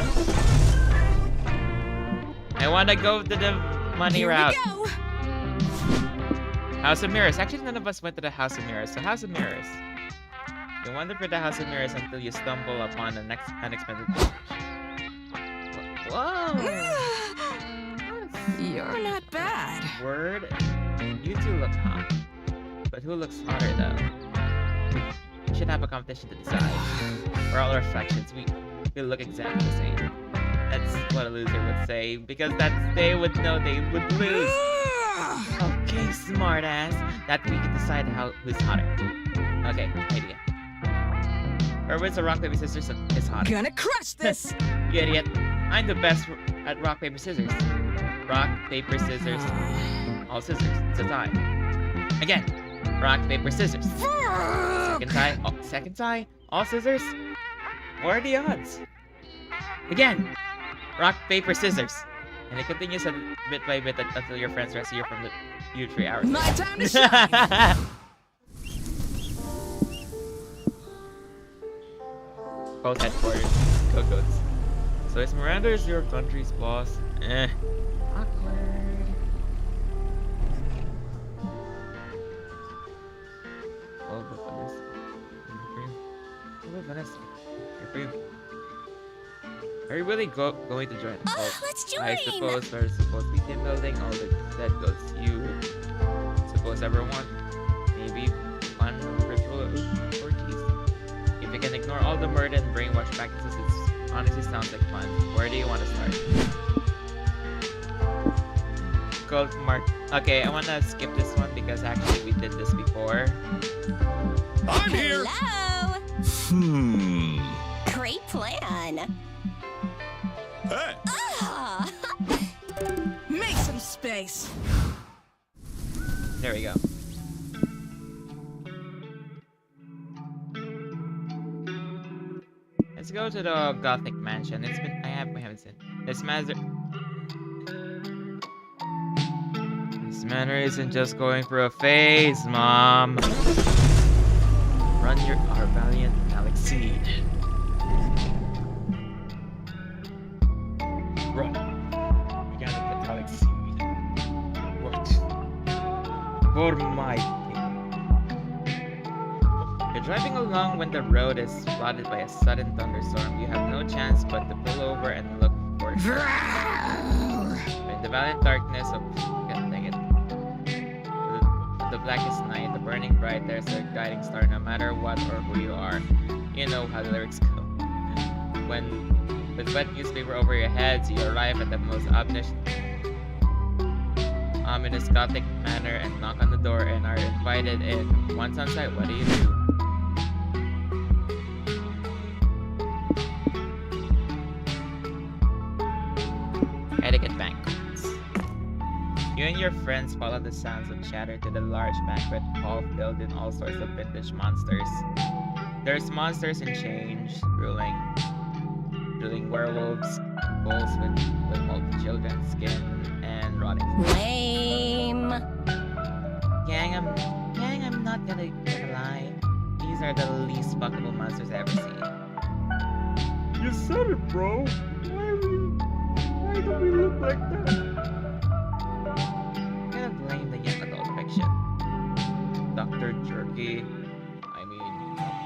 I want to go to the money Here route. we go. House of Mirrors. Actually, none of us went to the House of Mirrors. So, House of Mirrors. You wander for the House of Mirrors until you stumble upon an unexpected village. Whoa! You're not bad. Word. You two look hot. But who looks hotter, though? We should have a competition to decide. For all reflections, we look exactly the same. That's what a loser would say, because they would know they would lose. Okay, smartass. That we can decide who's hotter. Okay, idea. Whoever's a rock, paper, scissors is hotter. Gonna crush this. You idiot. I'm the best at rock, paper, scissors. Rock, paper, scissors. All scissors. It's a tie. Again. Rock, paper, scissors. Second tie. Second tie. All scissors. What are the odds? Again. Rock, paper, scissors. And it continues bit by bit until your friends rescue you from the U3 hours. My time to shine. Both headquarters. Coco's. So is Miranda your country's boss? Awkward. Oh, but Vanessa. we really going to join the cult? Let's I join. suppose we're supposed to be team building all that goes. You suppose everyone? Maybe fun ritual orgies. If you can ignore all the murder and brainwash practices, it honestly sounds like fun. Where do you want to start? Cult mark. Okay, I wanna skip this one because actually we did this before. I'm here. Hello. Great plan. Hey. Ah. Make some space. There we go. Let's go to the Gothic mansion. We haven't seen. This manor isn't just going through a phase, Mom. Run our valiant Alexide. Run. We gotta get Alexide. What? For my king. You're driving along when the road is flooded by a sudden thunderstorm. You have no chance but to pull over and look for it. In the valiant darkness of the blackest night, the burning bright, there's a guiding star. No matter what or who you are, you know how the lyrics go. When with wet newspaper over your heads, you arrive at the most ominous Gothic manor and knock on the door and are invited in. Once on site, what do you do? Etiquette banquets. You and your friends follow the sounds of chatter to the large banquet hall filled with all sorts of vintage monsters. There's monsters in change, drooling werewolves, bulls with moldy children's skin, and rotting flesh. Lame. Gang, I'm not gonna lie. These are the least fuckable monsters I've ever seen. You said it, bro. Why do we look like that? I'm gonna blame the young adult fiction. Dr. Jerky.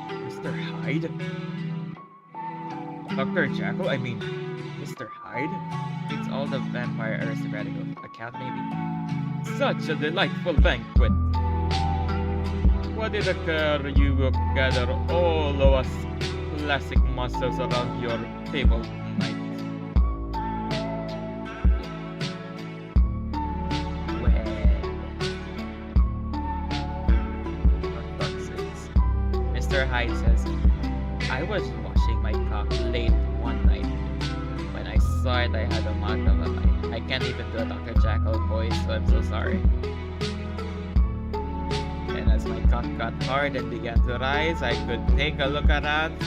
Mr. Hyde. Dr. Jackal. Mr. Hyde. It's all the vampire aristocratic account, maybe. Such a delightful banquet. What did occur? You will gather all of us classic monsters around your table tonight. Mr. Hyde says, I was washing my cock late one night. When I saw it, I had a mouth of a light. I can't even do a Dr. Jackal voice, so I'm so sorry. And as my cock got hard and began to rise, I could take a look around.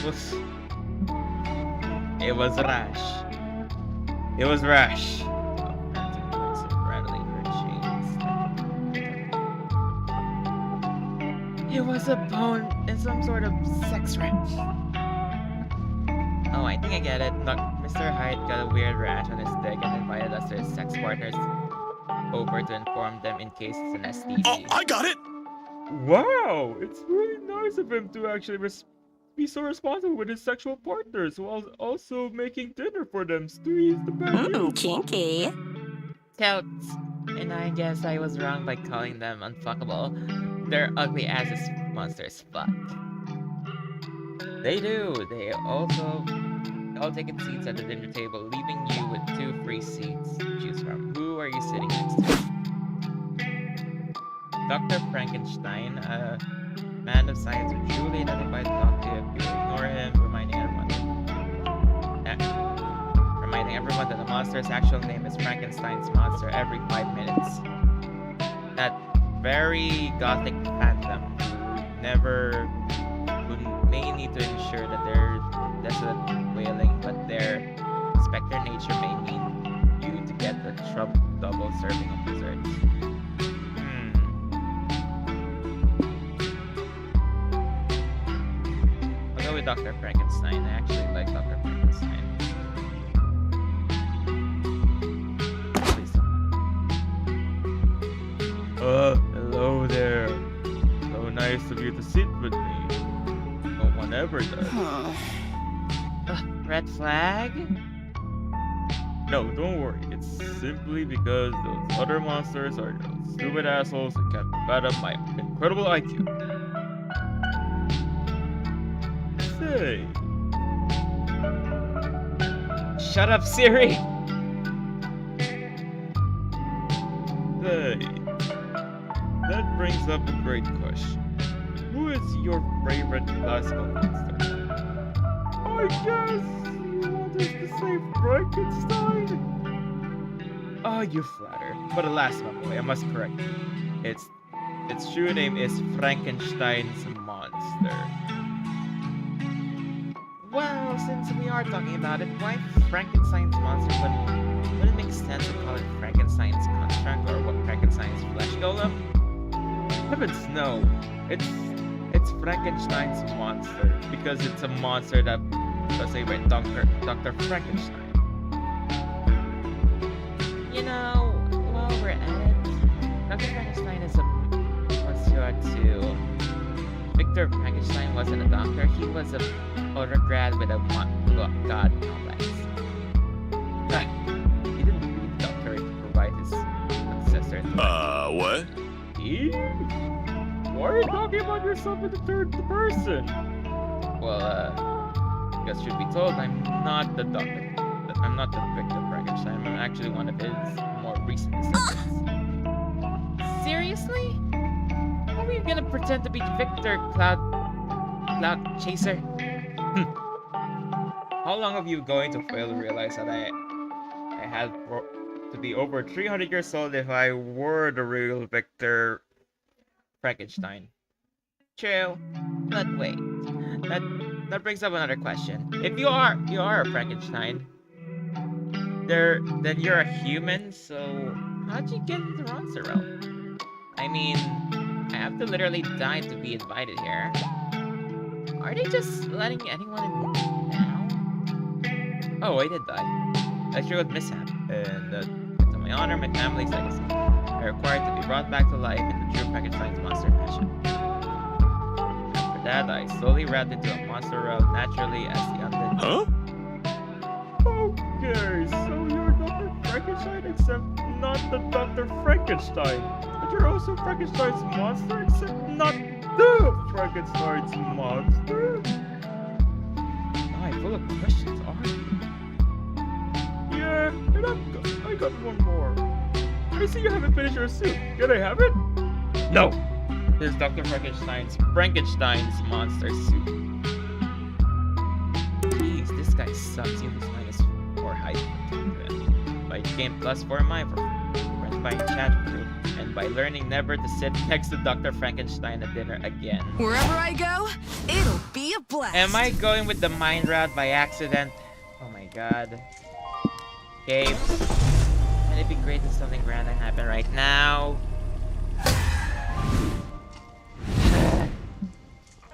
It was rash. It was rash. Rattling her chains. It was a bone and some sort of sex rash. Oh, I think I get it. Mr. Hyde got a weird rash on his dick and invited us to his sex partners over to inform them in case it's an STD. Oh, I got it. Wow, it's really nice of him to actually be so responsible with his sexual partners while also making dinner for them. Stewie's the best. Kinky. Touts. And I guess I was wrong by calling them unfuckable. They're ugly asses monsters fuck. They do. They all taken seats at the dinner table, leaving you with 2 free seats to choose from. Who are you sitting next to? Dr. Frankenstein, a man of science who truly identified the doctor. If you ignore him, reminding everyone that the monster's actual name is Frankenstein's monster every 5 minutes. That very gothic phantom who may need to ensure that their desolate wailing, but their spectre nature may mean you to get the double serving of desserts. I'll go with Dr. Frankenstein. I actually like Dr. Frankenstein. Please don't. Hello there. So nice of you to sit with me. No one ever does. Red flag? No, don't worry. It's simply because those other monsters are those stupid assholes who can't fathom my incredible IQ. Say, Shut up, Siri! say. That brings up a great question. Who is your favorite classical monster? I guess you want us to say Frankenstein? Oh, you flatter. But alas, my boy, I must correct you. Its true name is Frankenstein's monster. Well, since we are talking about it, why Frankenstein's monster wouldn't make sense to call it Frankenstein's construct or what Frankenstein's flesh golem? Heavens no. It's Frankenstein's monster because it's a monster that was made by Dr. Frankenstein. You know, while we're at it, Dr. Frankenstein is a monster too. Victor Frankenstein wasn't a doctor, he was a undergrad with a god complex. He didn't need the doctor to provide his successor. What? Why are you talking about yourself in the third person? Well, because truth be told, I'm not the doctor. I'm not the Victor Frankenstein. I'm actually one of his more recent descendants. Seriously? Are we gonna pretend to be Victor Cloud Chaser? How long have you going to fail to realize that I had to be over 300 years old if I were the real Victor Frankenstein? True, but wait. That brings up another question. If you are a Frankenstein, then you're a human. So how'd you get into the monster realm? I mean, I have to literally die to be invited here. Are they just letting anyone in now? Oh, I did die. That's sure what mishap. And to my honor, my family's legacy, I required to be brought back to life in the true Frankenstein's monster fashion. After that, I slowly wrapped into a monster realm naturally as the undead. Huh? Okay, so you're Dr. Frankenstein except not the Dr. Frankenstein. But you're also Frankenstein's monster except not the Frankenstein's monster. My, full of questions, are you? Yeah, and I got one more. I see you haven't finished your soup. Can I have it? No! This is Dr. Frankenstein's monster suit. Jeez, this guy sucks. He was -4 height. But I gained +4 mind for friends by chat group, and by learning never to sit next to Dr. Frankenstein at dinner again. Wherever I go, it'll be a blast. Am I going with the mind route by accident? Oh my god. Okay. And it'd be great if something grand had happened right now.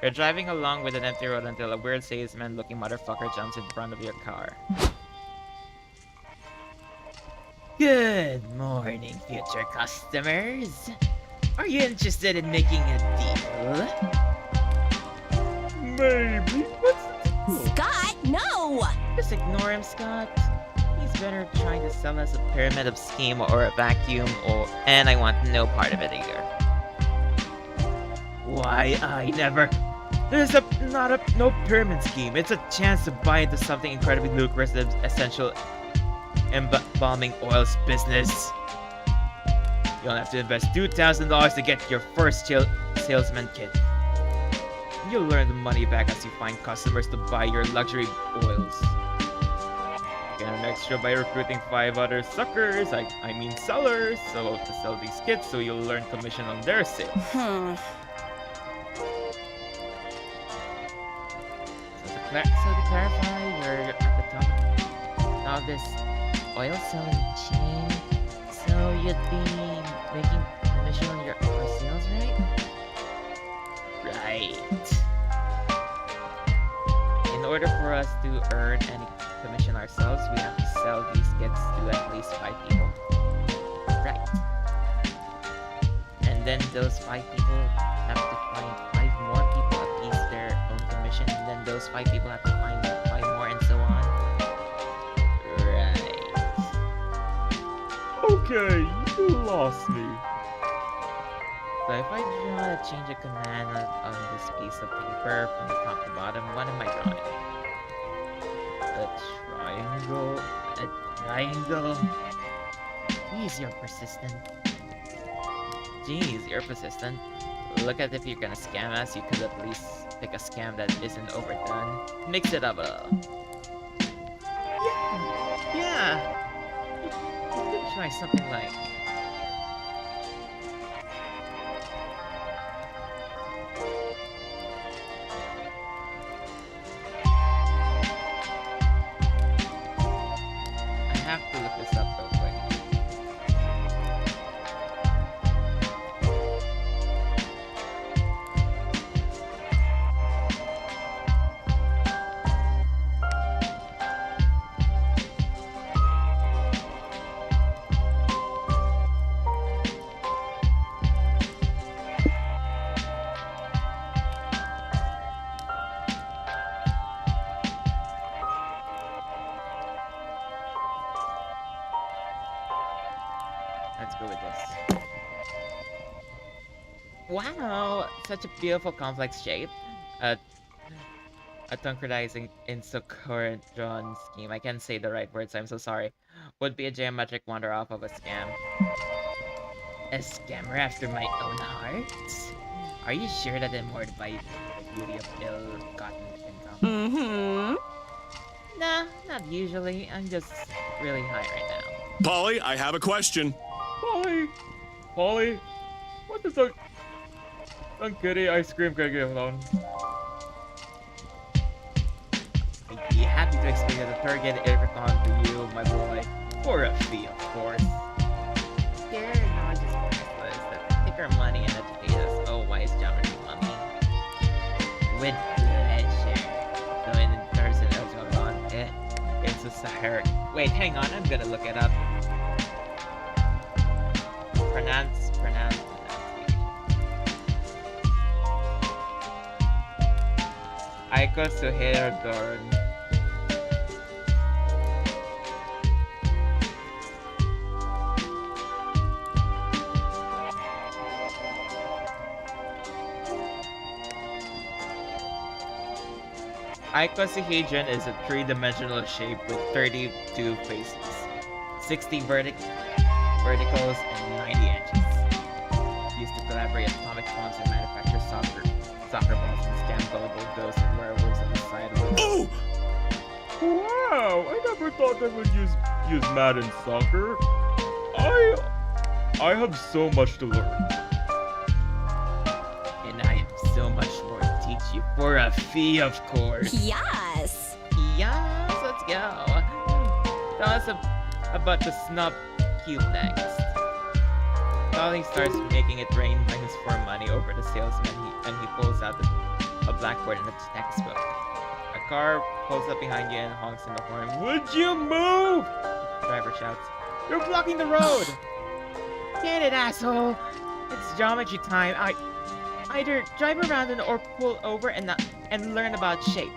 You're driving along with an empty road until a weird salesman-looking motherfucker jumps in front of your car. Good morning, future customers. Are you interested in making a deal? Maybe. What's the deal? Scott, no! Just ignore him, Scott. He's better trying to sell us a pyramid of scheme or a vacuum, and I want no part of it either. Why, I never... There's no pyramid scheme. It's a chance to buy into something incredibly lucrative, essential embalming oils business. You'll have to invest $2,000 to get your first salesman kit. You'll learn the money back as you find customers to buy your luxury oils. Get an extra by recruiting 5 other suckers, I mean sellers, so to sell these kits, so you'll learn commission on their sales. So to clarify, you're at the top of this oil selling chain, so you'd be making commission on your oil sales, right? Right. In order for us to earn any commission ourselves, we have to sell these kits to at least 5 people. Right. And then those 5 people have to find 5 more people at least their own commission, and then those 5 people have to find 5 more, and so on. Right. Okay, you lost me. So if I draw a change of command on this piece of paper from the top to bottom, what am I drawing? A triangle? A triangle? Jeez, you're persistent. Jeez, you're persistent. Look at if you're gonna scam us, you could at least pick a scam that isn't overdone. Mix it up a little. Yeah! You could try something like... I have to look this up real quick. Let's go with this. Wow! Such a beautiful complex shape. A concretizing insocurrent drawn scheme. I can't say the right words, I'm so sorry. Would be a geometric wonder off of a scam. A scammer after my own heart? Are you sure that I'm moored by the beauty of ill-gotten income? Mm-hmm. Nah, not usually. I'm just really high right now. Polly, I have a question. Polly, what does a kitty ice cream cake get on? I'd be happy to explain that the target Iricon to you, my boy. For a fee, of course. Here, no, just priceless. Take our money and educate us. Oh, wise geometry, mommy. With pleasure. So in person, it's a Sahara. Wait, hang on, I'm gonna look it up. Pronounce. Aiko Suhair Dorn. Icosahedron is a three-dimensional shape with 32 faces, 60 verticals, and 90 edges. Used to collaborate atomic bombs and manufacture soccer balls and scam gullible ghosts and werewolves on the side of the Oh! Wow, I never thought they would use Madden soccer. I have so much to learn. And I have so much more to teach you for a fee, of course. Yes. Yes, let's go. Tell us about the snub cube next. Collie starts making it rain -4 money over the salesman and he pulls out a blackboard and a textbook. A car pulls up behind you and honks in the horn. Would you move? Driver shouts, "You're blocking the road!" Get it, asshole! It's geometry time. Either drive around or pull over and learn about shapes.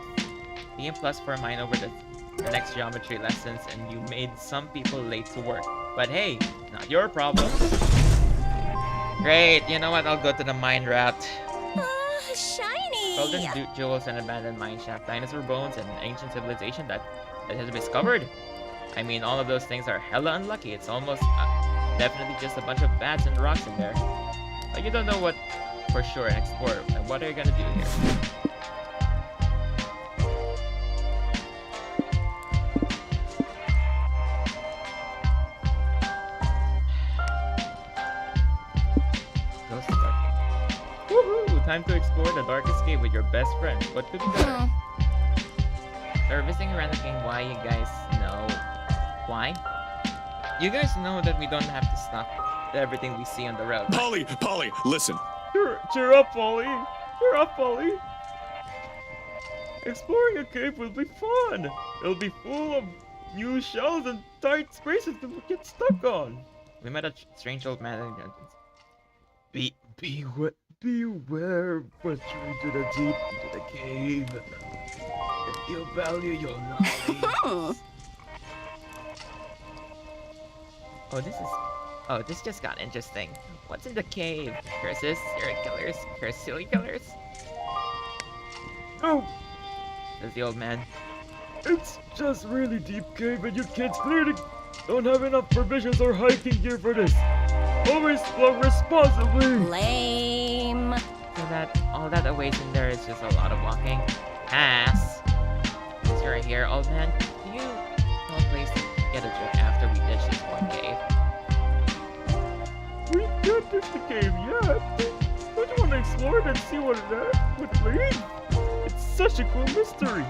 Be in +4 mine over the next geometry lessons, and you made some people late to work. But hey, not your problem. Great, you know what? I'll go to the mine route. Shiny. Golden jewels and abandoned mine shaft, dinosaur bones, and ancient civilization that has been discovered. I mean, all of those things are hella unlucky. It's almost definitely just a bunch of bats and rocks in there. But you don't know what for sure and explore. And what are you gonna do here? Ghost stalking. Woohoo! Time to explore the dark escape with your best friend. What could be better? They're visiting around the game. Why, you guys know? Why? You guys know that we don't have to stop everything we see on the road. Polly, listen. Cheer up, Polly. Cheer up, Polly. Exploring a cave will be fun. It'll be full of new shells and tight spaces to get stuck on. We met a strange old man in the entrance. Beware venturing to the deep into the cave. If you value your life. This just got interesting. What's in the cave? Curses, serial killers, silly killers? Oh, Says the old man. it's just really deep cave and you kids clearly don't have enough provisions or hiking gear for this. Always walk responsibly. Lame. So that all that awaits in there is just a lot of walking. Pass. Since you're here, old man, do you know a place to get a drink after we ditch this one cave? We can't ditch the cave yet. Don't you want to explore it and see what it leads? It's such a cool mystery.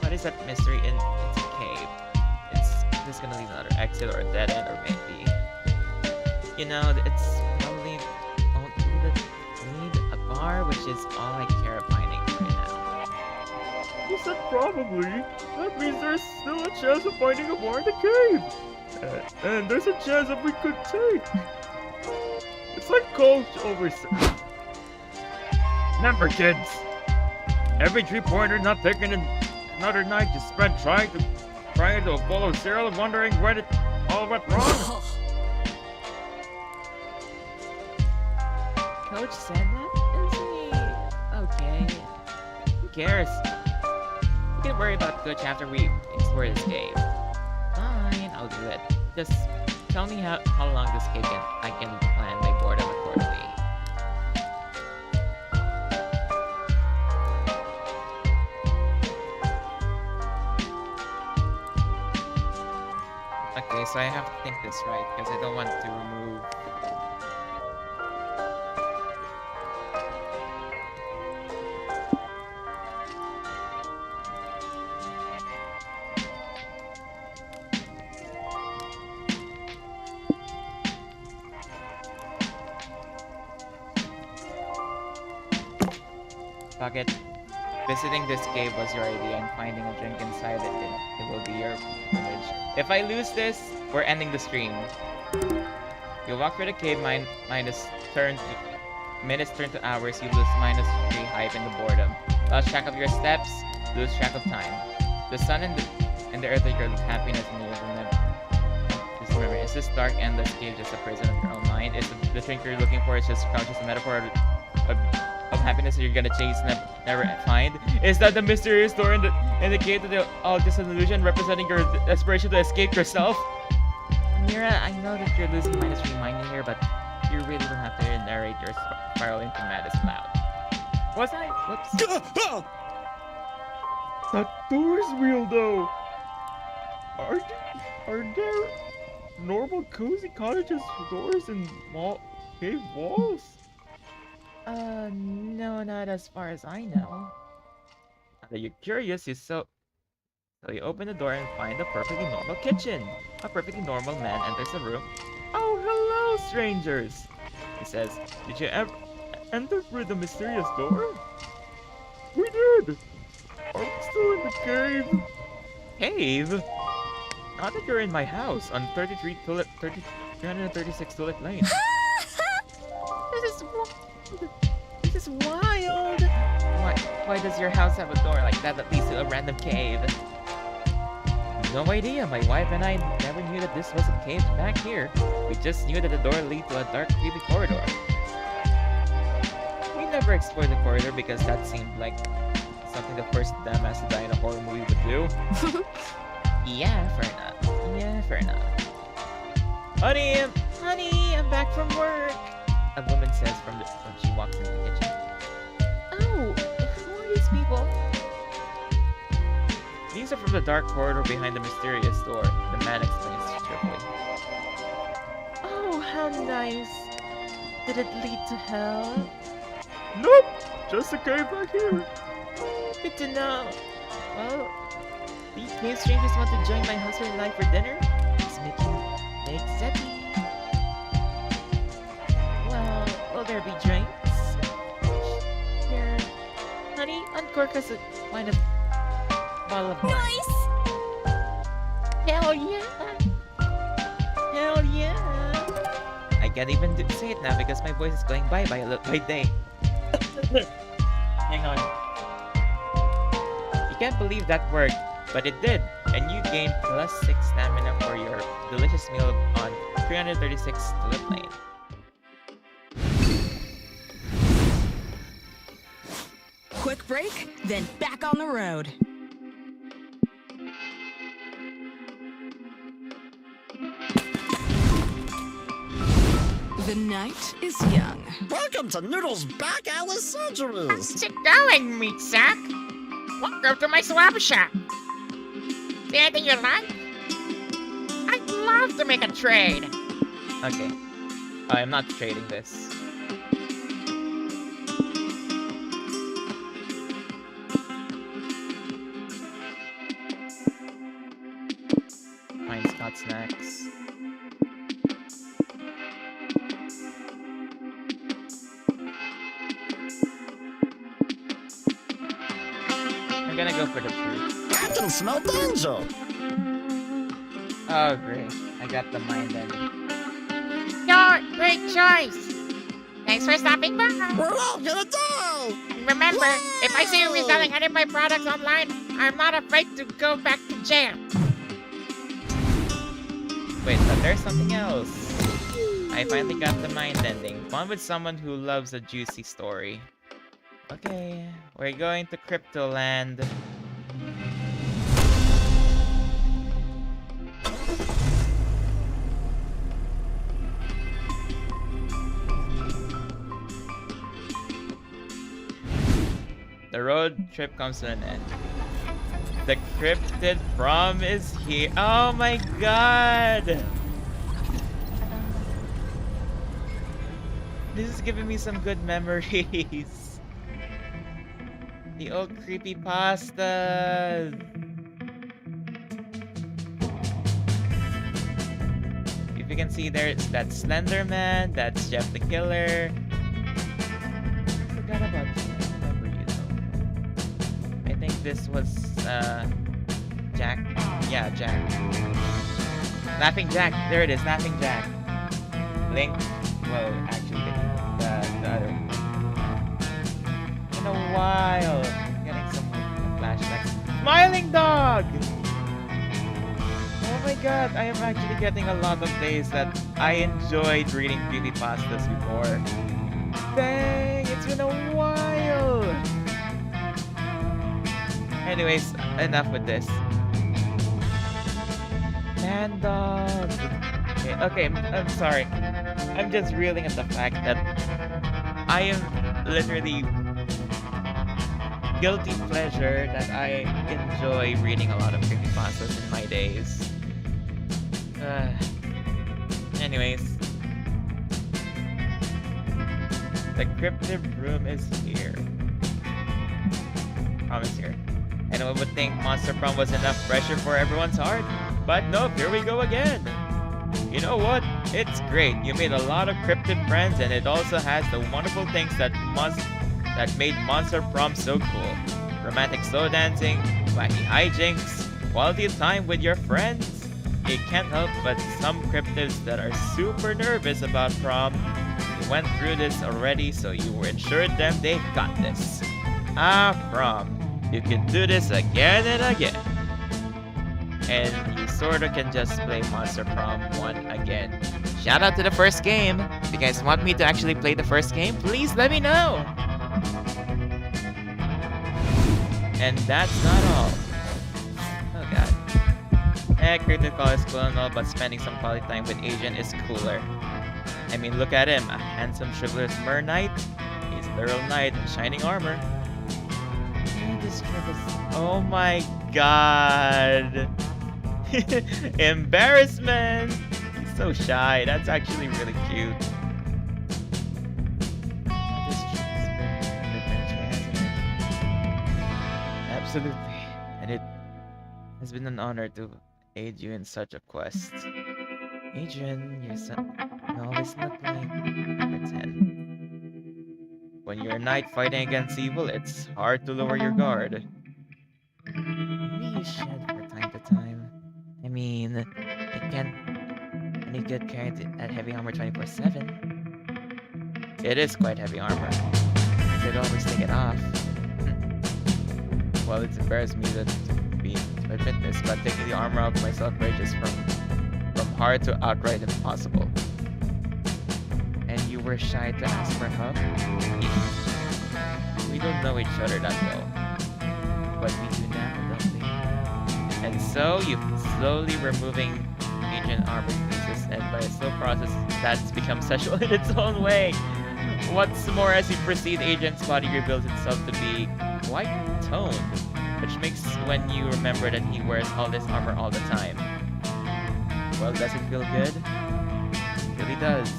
What is that mystery in it's a cave? It's just gonna lead another exit or a dead end or maybe. You know, it's probably need a bar, which is all I care about finding right now. You said probably. That means there's still a chance of finding a bar in the cave. And there's a chance that we could take. It's like Coach always says. Remember, kids. Every 3-pointer not taking another night you spent trying to a bowl of cereal and wondering where it all went wrong. Coach said that? Is he? Okay. Who cares? We can worry about Coach after we explore this cave. Fine, I'll do it. Just tell me how long this cave I can plan my boredom accordingly. Okay, so I have to think this right, because I don't want to remove... Fuck it. Visiting this cave was your idea, and finding a drink inside it will be your privilege. If I lose this, we're ending the stream. You walk through the cave, minutes turn to hours, you lose -3 hype in the boredom. Lost track of your steps, lose track of time. The sun and the earth are your happiness, and you just remember, is this dark, endless cave just a prison of your own mind? Is the drink you're looking for is just a metaphor of happiness that you're gonna chase never find? Is that the mysterious door in the cave to all just an illusion representing your desperation to escape yourself? Mira, I know that you're losing -3 mind here, but you really will have to narrate your spiral into madness loud. Was I? Whoops. That door's real though. Are there normal cozy cottages doors in cave walls? No, not as far as I know. Now that you're curious, so you open the door and find a perfectly normal kitchen. A perfectly normal man enters the room. Oh, hello, strangers! He says, did you ever Enter through the mysterious door? We did! Are we still in the cave? Cave? Not that you're in my house on 336 Tulip Lane. This is wild! Why does your house have a door like that leads to a random cave? No idea. My wife and I never knew that this was a cave back here. We just knew that the door leads to a dark, creepy corridor. We never explored the corridor because that seemed like something the first dumbass to die in a horror movie would do. Yeah, fair enough. Honey, I'm back from work. A woman says when she walks into the kitchen. Oh, who are these people? These are from the dark corridor behind the mysterious door, the man explains cheerfully. Oh, how nice. Did it lead to hell? Nope! Just a cave back here. Good to know. Well, these cave strangers want to join my husband and I for dinner? It's make Zeti. Well, will there be drinks? Sure. Honey, uncork us a wine of bottle of wine. Nice! Hell yeah! Hell yeah! I can't even say it now because my voice is going bye by day. Hang on. You can't believe that worked, but it did, and you gained +6 stamina for your delicious meal on 336 Tulip Lane. Quick break, then back on the road. The night is young. Welcome to Noodle's Back Alley Surgeries. How's it going, meat sack? Welcome to my swap shop. See anything you like? I'd love to make a trade. Okay. I'm not trading this. Find Scott snacks. I'm gonna go for the fruit. I can smell danger. Oh, great. I got the mind ending. Your great choice. Thanks for stopping by. We're all gonna die. Remember, if I see you reselling any of my products online, I'm not afraid to go back to jail. Wait, but there's something else. I finally got the mind ending. Fun with someone who loves a juicy story. Okay, we're going to Crypto Land. The road trip comes to an end. The cryptid prom is here. Oh my god! This is giving me some good memories. The old creepypastas. If you can see there, it's that Slender Man, that's Jeff the Killer. I forgot about you. I remember you though. I think this was Jack. Yeah, Jack. Laughing Jack. There it is, Laughing Jack. Link. Well, actually, the other one. In a while. Getting some flashbacks. Smiling Dog! Oh my god, I am actually getting a lot of days that I enjoyed reading creepypastas before. Dang, it's been a while! Anyways, enough with this. Man Dog! Okay, I'm sorry. I'm just reeling at the fact that I am literally guilty pleasure that I enjoy reading a lot of creepypastas in my days. Anyways, the cryptid room is here. Promise here. Anyone would think Monster Prom was enough pressure for everyone's heart, but nope, here we go again. You know what? It's great. You made a lot of cryptid friends, and it also has the wonderful things that made Monster Prom so cool. Romantic slow dancing, wacky hijinks, quality time with your friends. You can't help but some cryptids that are super nervous about prom. You went through this already, so you assured them they've got this. Prom. You can do this again and again. And you sorta can just play Monster Prom 1 again. Shout out to the first game. If you guys want me to actually play the first game, please let me know. And that's not all. Oh god. Creative Call is cool and all, but spending some quality time with Adrien is cooler. I mean, look at him, a handsome chivalrous mer knight. He's literal knight in shining armor. This trip is... Oh my god. Embarrassment. He's so shy. That's actually really cute. This trip has been an adventure, hasn't it? Absolutely. And it has been an honor to aid you in such a quest. Adrien, you're you always look like a 10. When you're a knight fighting against evil, it's hard to lower your guard. Maybe you should from time to time. I mean, it can't any good carrying at heavy armor 24/7. It is quite heavy armor. They'd always take it off. Well, it's embarrassed me to admit this, but taking the armor off myself ranges from hard to outright impossible. And you were shy to ask for help? We don't know each other that well. But we do now, don't we? And so you slowly removing Agent Armor pieces, and by a slow process that's become sexual in its own way. What's more, as you proceed, Agent's body reveals itself to be quite toned, which makes when you remember that he wears all this armor all the time. Well, does it feel good? It really does.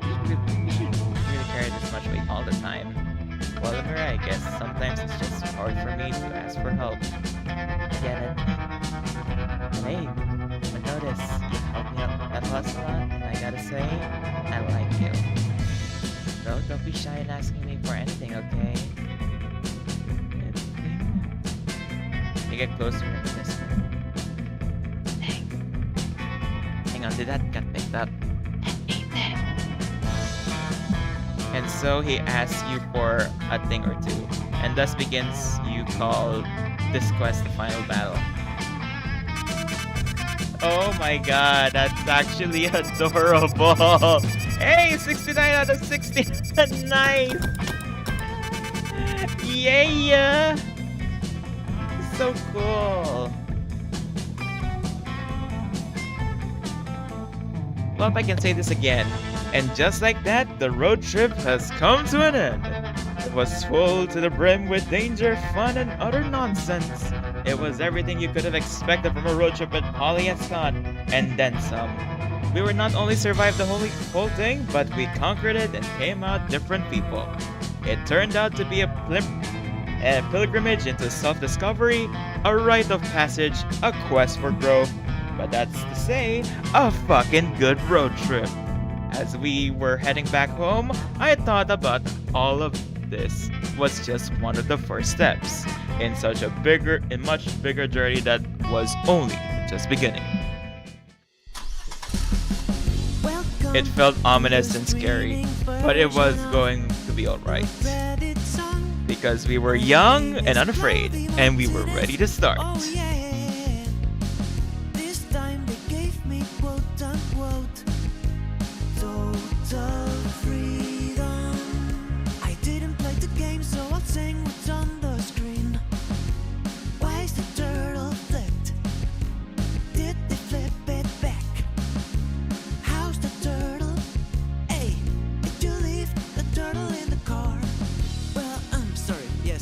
You should really carry this much weight all the time. Well, Amira, I guess sometimes it's just hard for me to ask for help. Get it? Hey, I notice you helped me out at last a lot, and I gotta say, I like you. No, don't be shy in asking me for anything, okay? Anything? You get closer and whisper. Hang on, did that get picked up? And so he asks you for a thing or two, and thus begins you call this quest the final battle. Oh my god, that's actually adorable! Hey, 69 out of 60! Nice! Yeah! So cool! Well, if I can say this again. And just like that, the road trip has come to an end. It was full to the brim with danger, fun, and utter nonsense. It was everything you could have expected from a road trip with Polly and Scott, and then some. We were not only survived the whole thing, but we conquered it and came out different people. It turned out to be a pilgrimage into self-discovery, a rite of passage, a quest for growth, but that's to say, a fucking good road trip. As we were heading back home, I thought about all of this was just one of the first steps in such a much bigger journey that was only just beginning. It felt ominous and scary, but it was going to be alright. Because we were young and unafraid, and we were ready to start.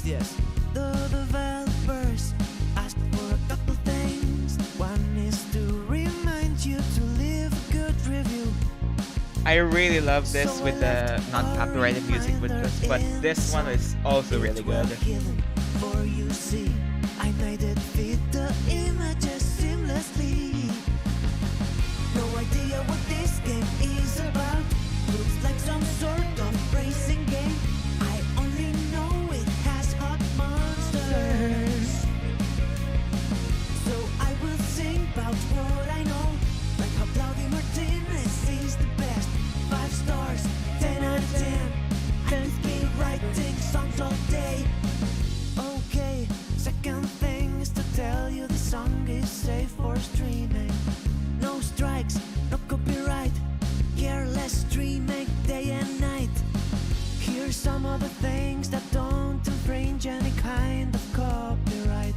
Yes. The developers asked for a couple things. One is to remind you to leave a good review. I really love this with the non-copyrighted music, but this one is also really good. For you see, I made it fit the images seamlessly. No idea what this game is about. Looks like some sort of racing game. I only know it has hot monsters. So I will sing about what I know, like how Claudia Martinez is the best. 5 stars, 10 out of 10. I could be writing songs all day. Okay, second thing is to tell you the song is safe for streaming. No strikes, no copyright. Careless streaming day and night. Here's some of the things that don't infringe any kind of copyright.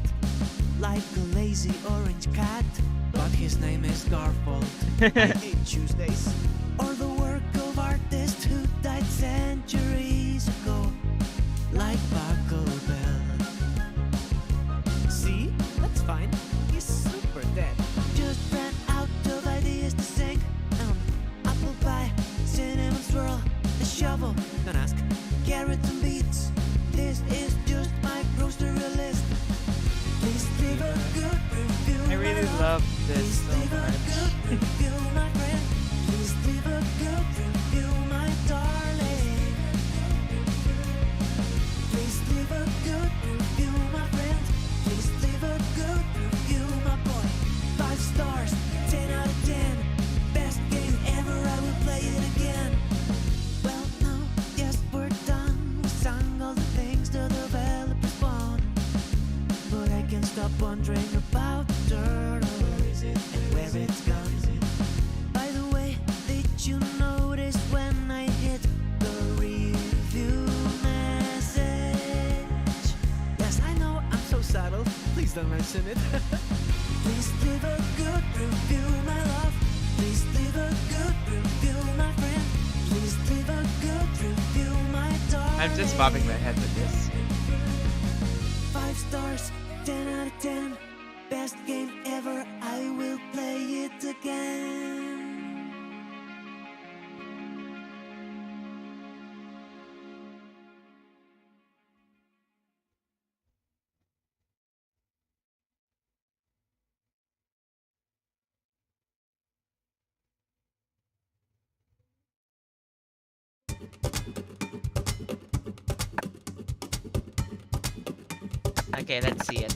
Like a lazy orange cat, but his name is Garfield. Tuesdays. Or the work of artists who died centuries ago, like Buckle Bell. See? That's fine. He's super dead. Just ran out of ideas to sing. Apple pie, cinnamon swirl, a shovel. Don't ask. Carrots and beets. This is just my grocery list. Please leave a good review. I really love this so much. Review, my friend. Please leave a good review, my darling. Please leave a good review, my friend. Please leave a good review, my boy. 5 stars, 10 out of 10. Best game ever, I will play it again. Well, no, yes, we're done. We sang all the things the developers want. But I can't stop wondering about the turtle and where it's gone. Please don't mention it. Please leave a good review, my love. Please leave a good review, my friend. Please leave a good review, my darling. I'm just bobbing my head with this. 5 stars, 10 out of 10. Best game ever, I will play it again. Okay, let's see it.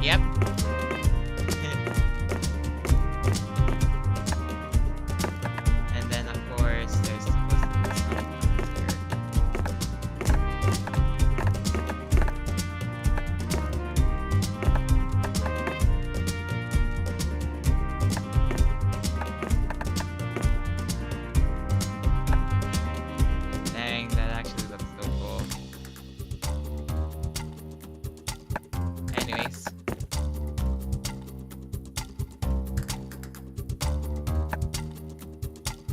Yep. And then of course there's supposed to be something here. Dang, that actually looks so cool. Anyways.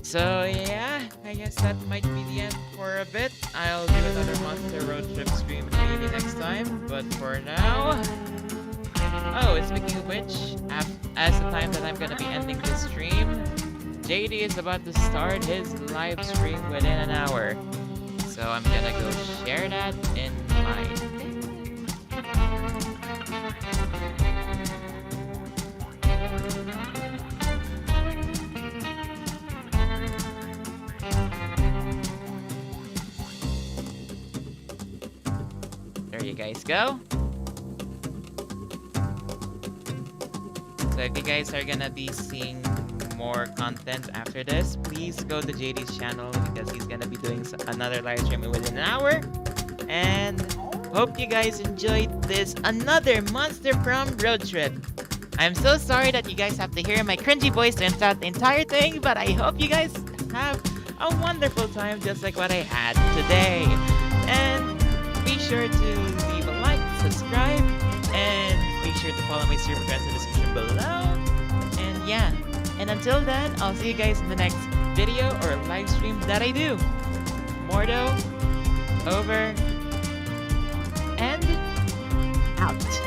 So yeah, I guess that might be the end for a bit. I'll do another Monster Road Trip stream maybe next time, but for now... Oh, speaking of which, as the time that I'm gonna be ending this stream, JD is about to start his live stream within an hour. So I'm gonna go share that in my thing. There you guys go. So if you guys are gonna be seeing more content after this, please go to JD's channel because he's gonna be doing another live stream within an hour. And hope you guys enjoyed this another Monster Prom road trip. I'm so sorry that you guys have to hear my cringy voice throughout the entire thing, but I hope you guys have a wonderful time just like what I had today. And be sure to leave a like, subscribe, and be sure to follow my server friends in the description below. And yeah, and until then, I'll see you guys in the next video or live stream that I do. Mordo, over, and out.